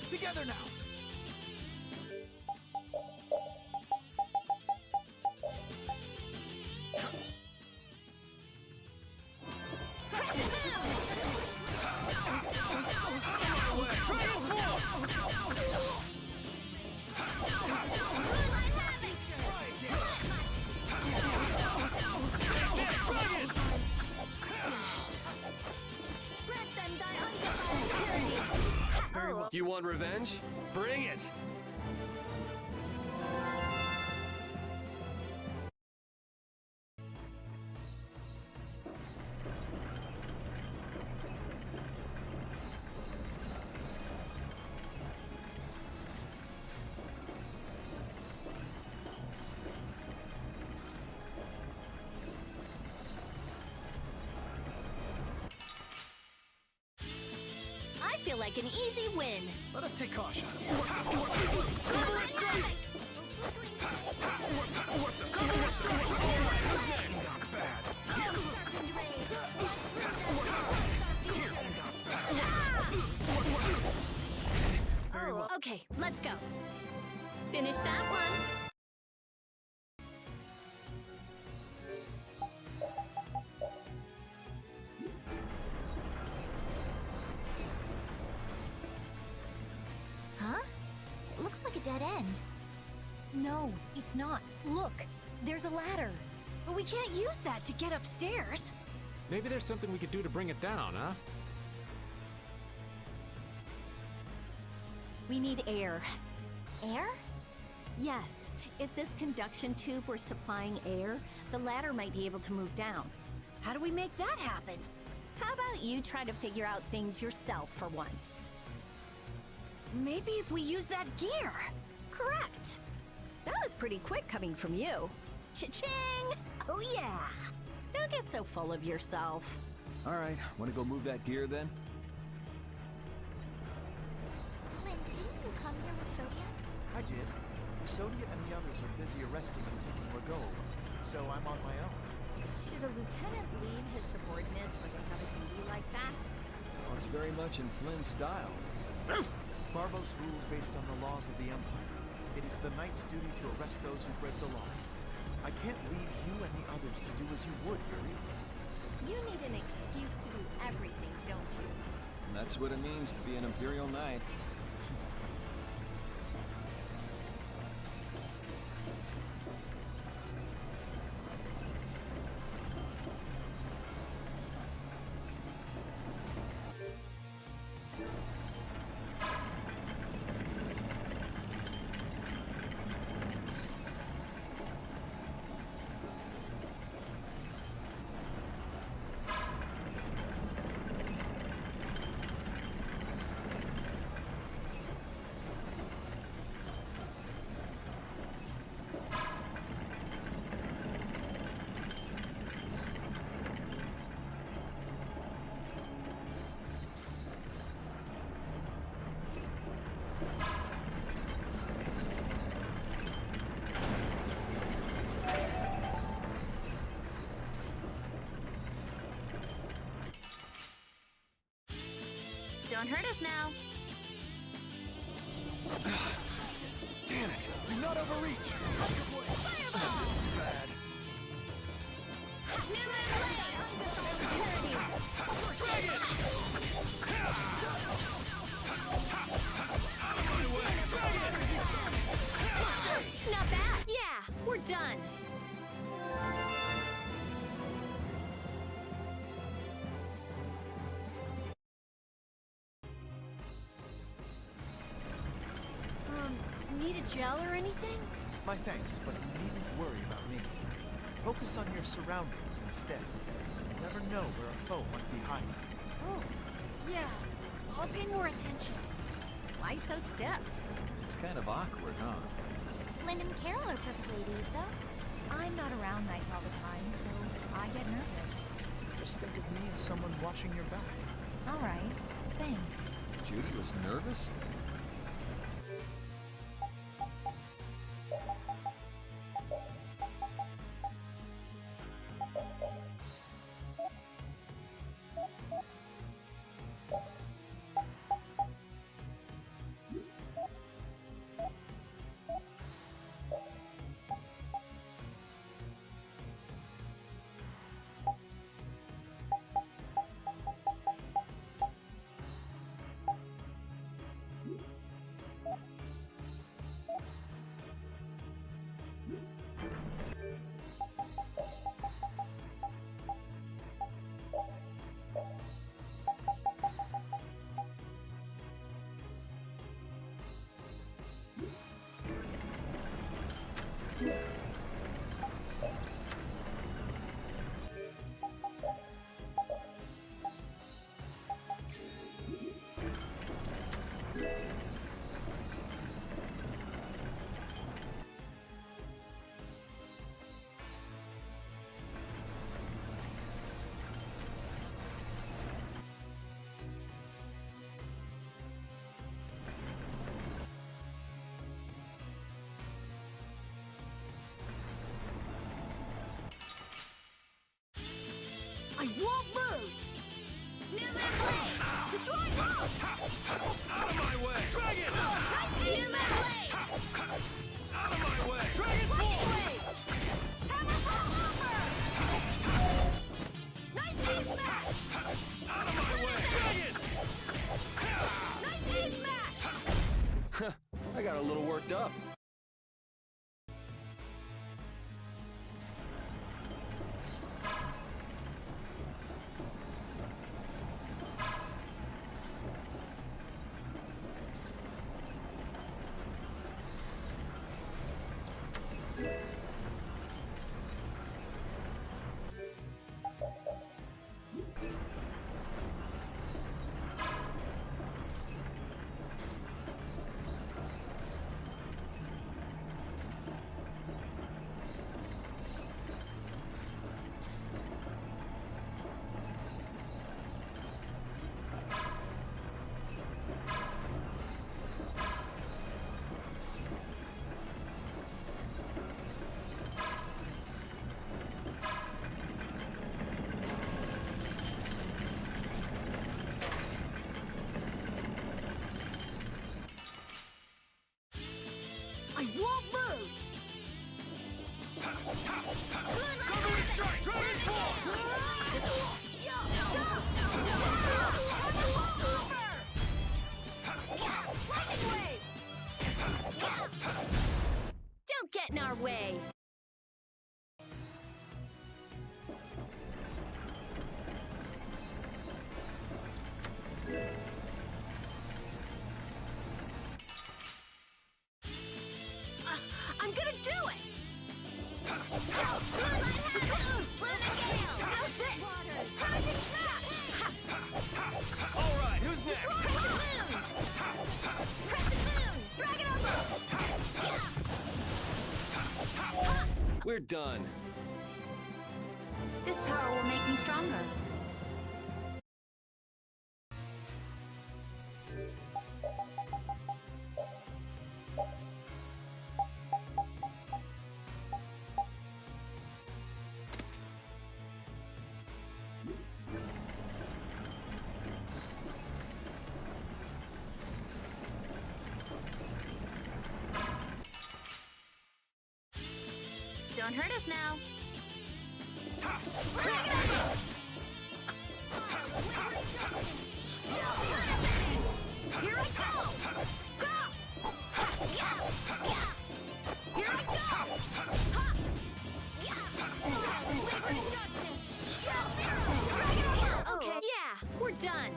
Together now! You want revenge? Bring it! I feel like an easy win. Let us take caution. Okay, let's go. Finish that one. Huh? It looks like a dead end. No, it's not. Look, there's a ladder. But we can't use that to get upstairs. Maybe there's something we could do to bring it down, huh? We need air. Air? Yes. If this conduction tube were supplying air, the ladder might be able to move down. How do we make that happen? How about you try to figure out things yourself for once? Maybe if we use that gear. Correct. That was pretty quick coming from you. Cha-ching! Oh yeah! Don't get so full of yourself. Alright, wanna go move that gear then? Lynn, didn't you come here with Sodia? I did. Sodia and the others are busy arresting and taking Rago away, so I'm on my own. Should a lieutenant leave his subordinates when they have a duty like that? Well, it's very much in Flynn's style. Barbos rules based on the laws of the Empire. It is the Knight's duty to arrest those who break the law. I can't leave you and the others to do as you would, Yuri. You need an excuse to do everything, don't you? And that's what it means to be an Imperial Knight. Don't hurt us now. Damn it! Do not overreach! This is bad. Not bad. Yeah, we're done. Need a gel or anything? My thanks, but you needn't worry about me. Focus on your surroundings instead. You never know where a foe might be hiding. Oh, yeah. I'll pay more attention. Why so stiff? It's kind of awkward, huh? Flynn and Carol are perfect ladies, though. I'm not around nights all the time, so I get nervous. Just think of me as someone watching your back. All right, thanks. Judy was nervous? I won't lose! Newman Blade! Destroy Rock! Out of my way! Dragon! Nice Newman Blade! Out of my way! Dragon Sword! Hammer Fall Hopper! Nice aid smash! Out of my way! Dragon! Nice aid smash! I got a little worked up. I won't lose! Summon strike! Dragon Sword! Don't get in our way. I'm gonna do it! Crashing smash! All right, who's next? Crescent moon! Dragon We're done. This power will make me stronger. Don't hurt us now. Here I go! Go! Yeah! Yeah! Here I go! Ha! Yeah! Labor in darkness! Zero! Okay, yeah, we're done.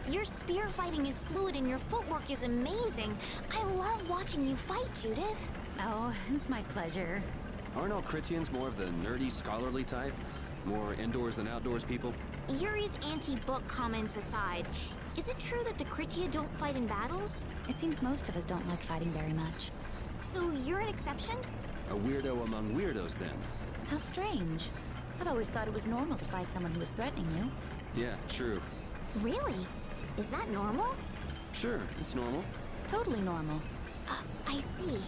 Your spear fighting is fluid and your footwork is amazing. I love watching you fight, Judith. Oh, it's my pleasure. Aren't all Critians more of the nerdy, scholarly type? More indoors than outdoors people? Yuri's anti-book comments aside, is it true that the Critia don't fight in battles? It seems most of us don't like fighting very much. So you're an exception? A weirdo among weirdos, then. How strange. I've always thought it was normal to fight someone who was threatening you. Yeah, true. Really? Is that normal? Sure, it's normal. Totally normal. I see.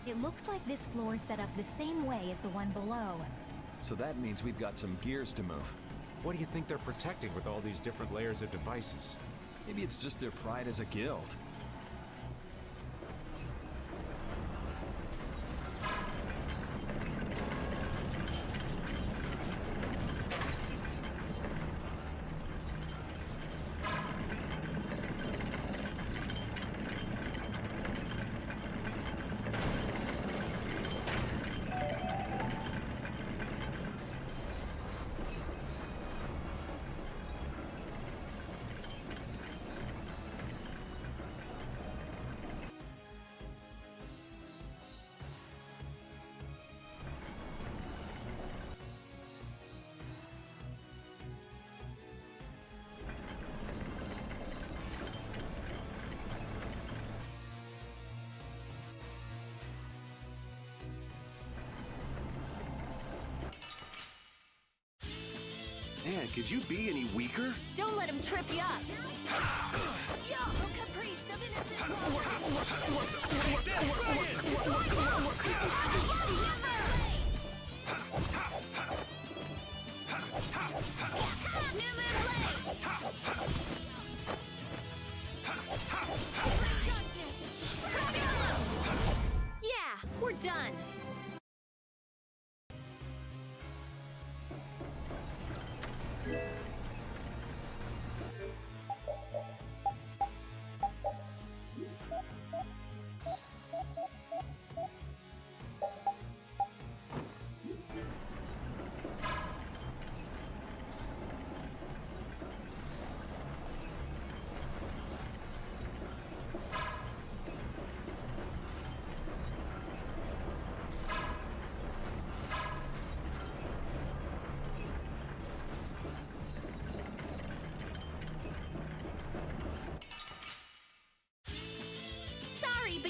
It looks like this floor is set up the same way as the one below. So that means we've got some gears to move. What do you think they're protecting with all these different layers of devices? Maybe it's just their pride as a guild. Man, could you be any weaker? Don't let him trip you up. Yo, caprice of innocent Yeah, we're done.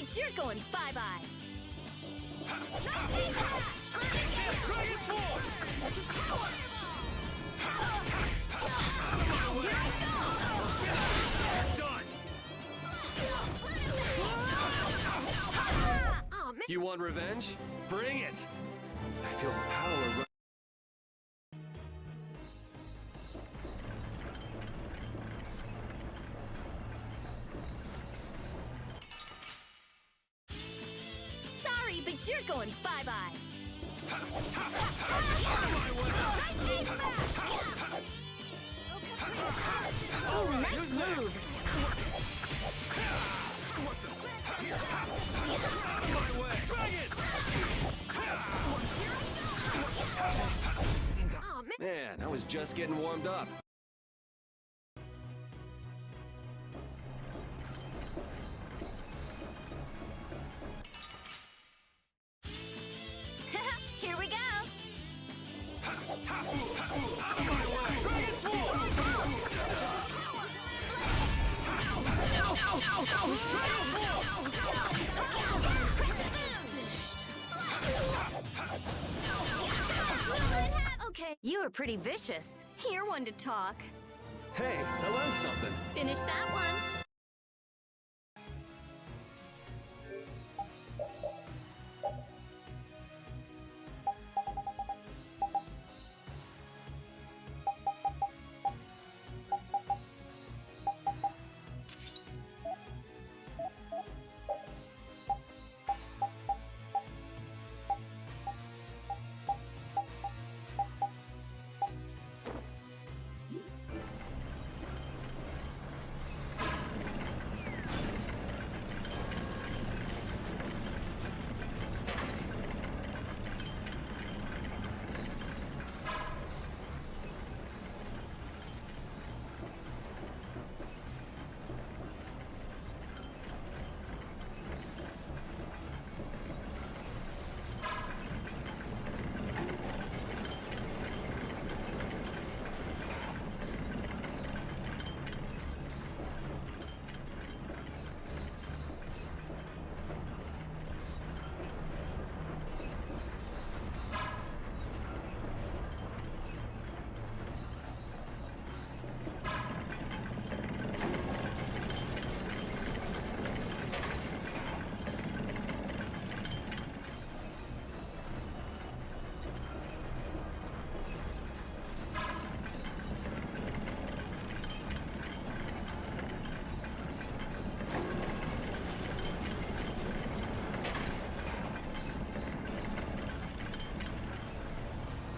but you're going bye-bye. Dragon Swarm! This is power! Done! Oh, man. You want revenge? Bring it! I feel power. Sorry, but you're going bye-bye. Oh, nice moves. My way! Dragon! Oh, man. Man, I was just getting warmed up. Here we go. Dragon Swarm! Okay, You were pretty vicious. you're one to talk. Hey, I learned something. Finish that one.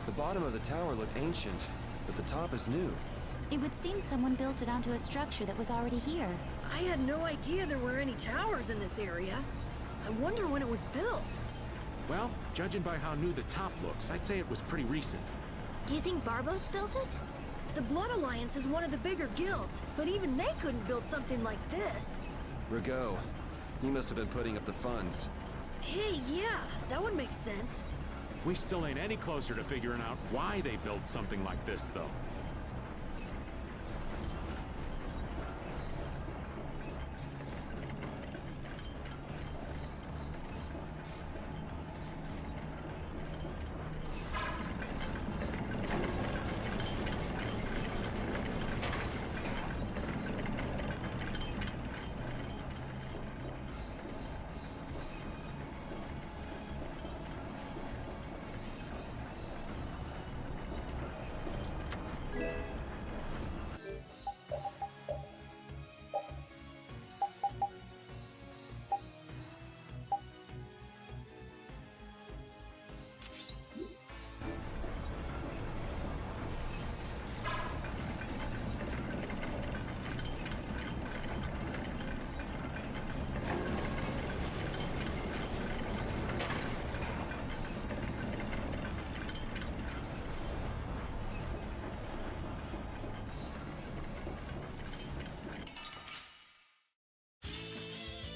The bottom of the tower looked ancient, but the top is new. It would seem someone built it onto a structure that was already here. I had no idea there were any towers in this area. I wonder when it was built. Well, judging by how new the top looks, I'd say it was pretty recent. Do you think Barbos built it? The Blood Alliance is one of the bigger guilds, but even they couldn't build something like this. Rigaud, he must have been putting up the funds. Hey, yeah, that would make sense. We still ain't any closer to figuring out why they built something like this, though.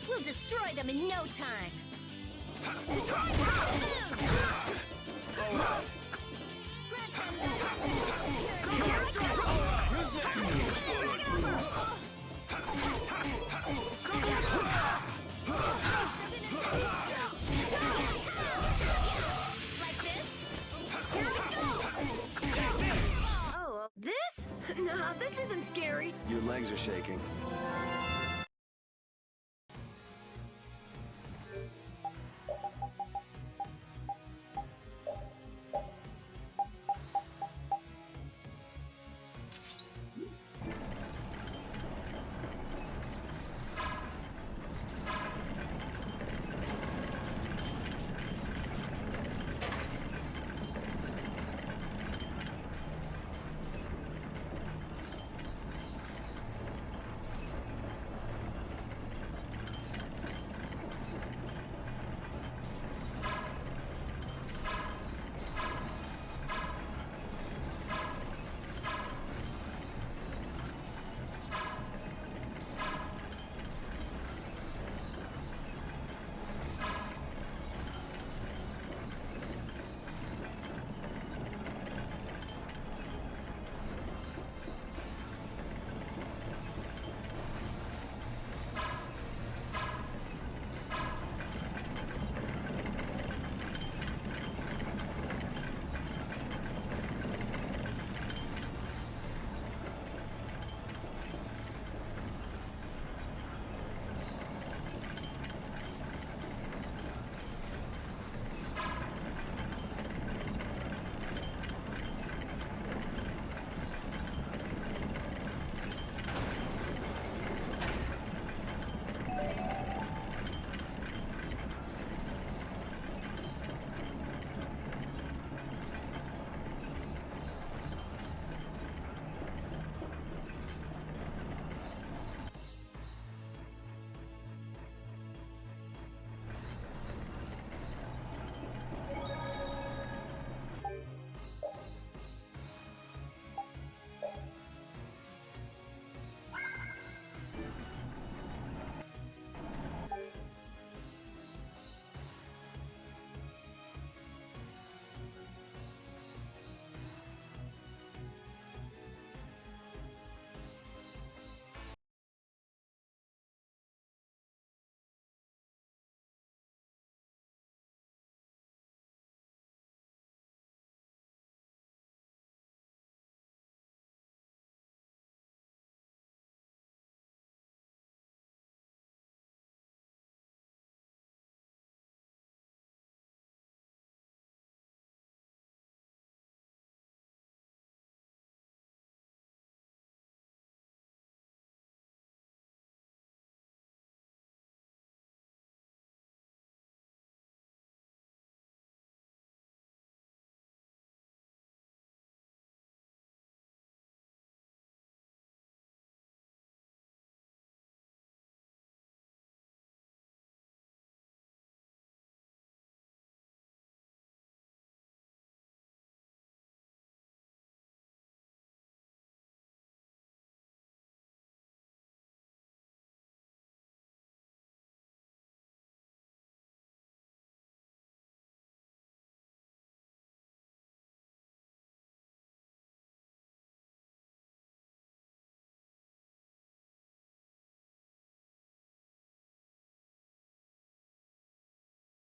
We'll destroy them in no time. Who's next?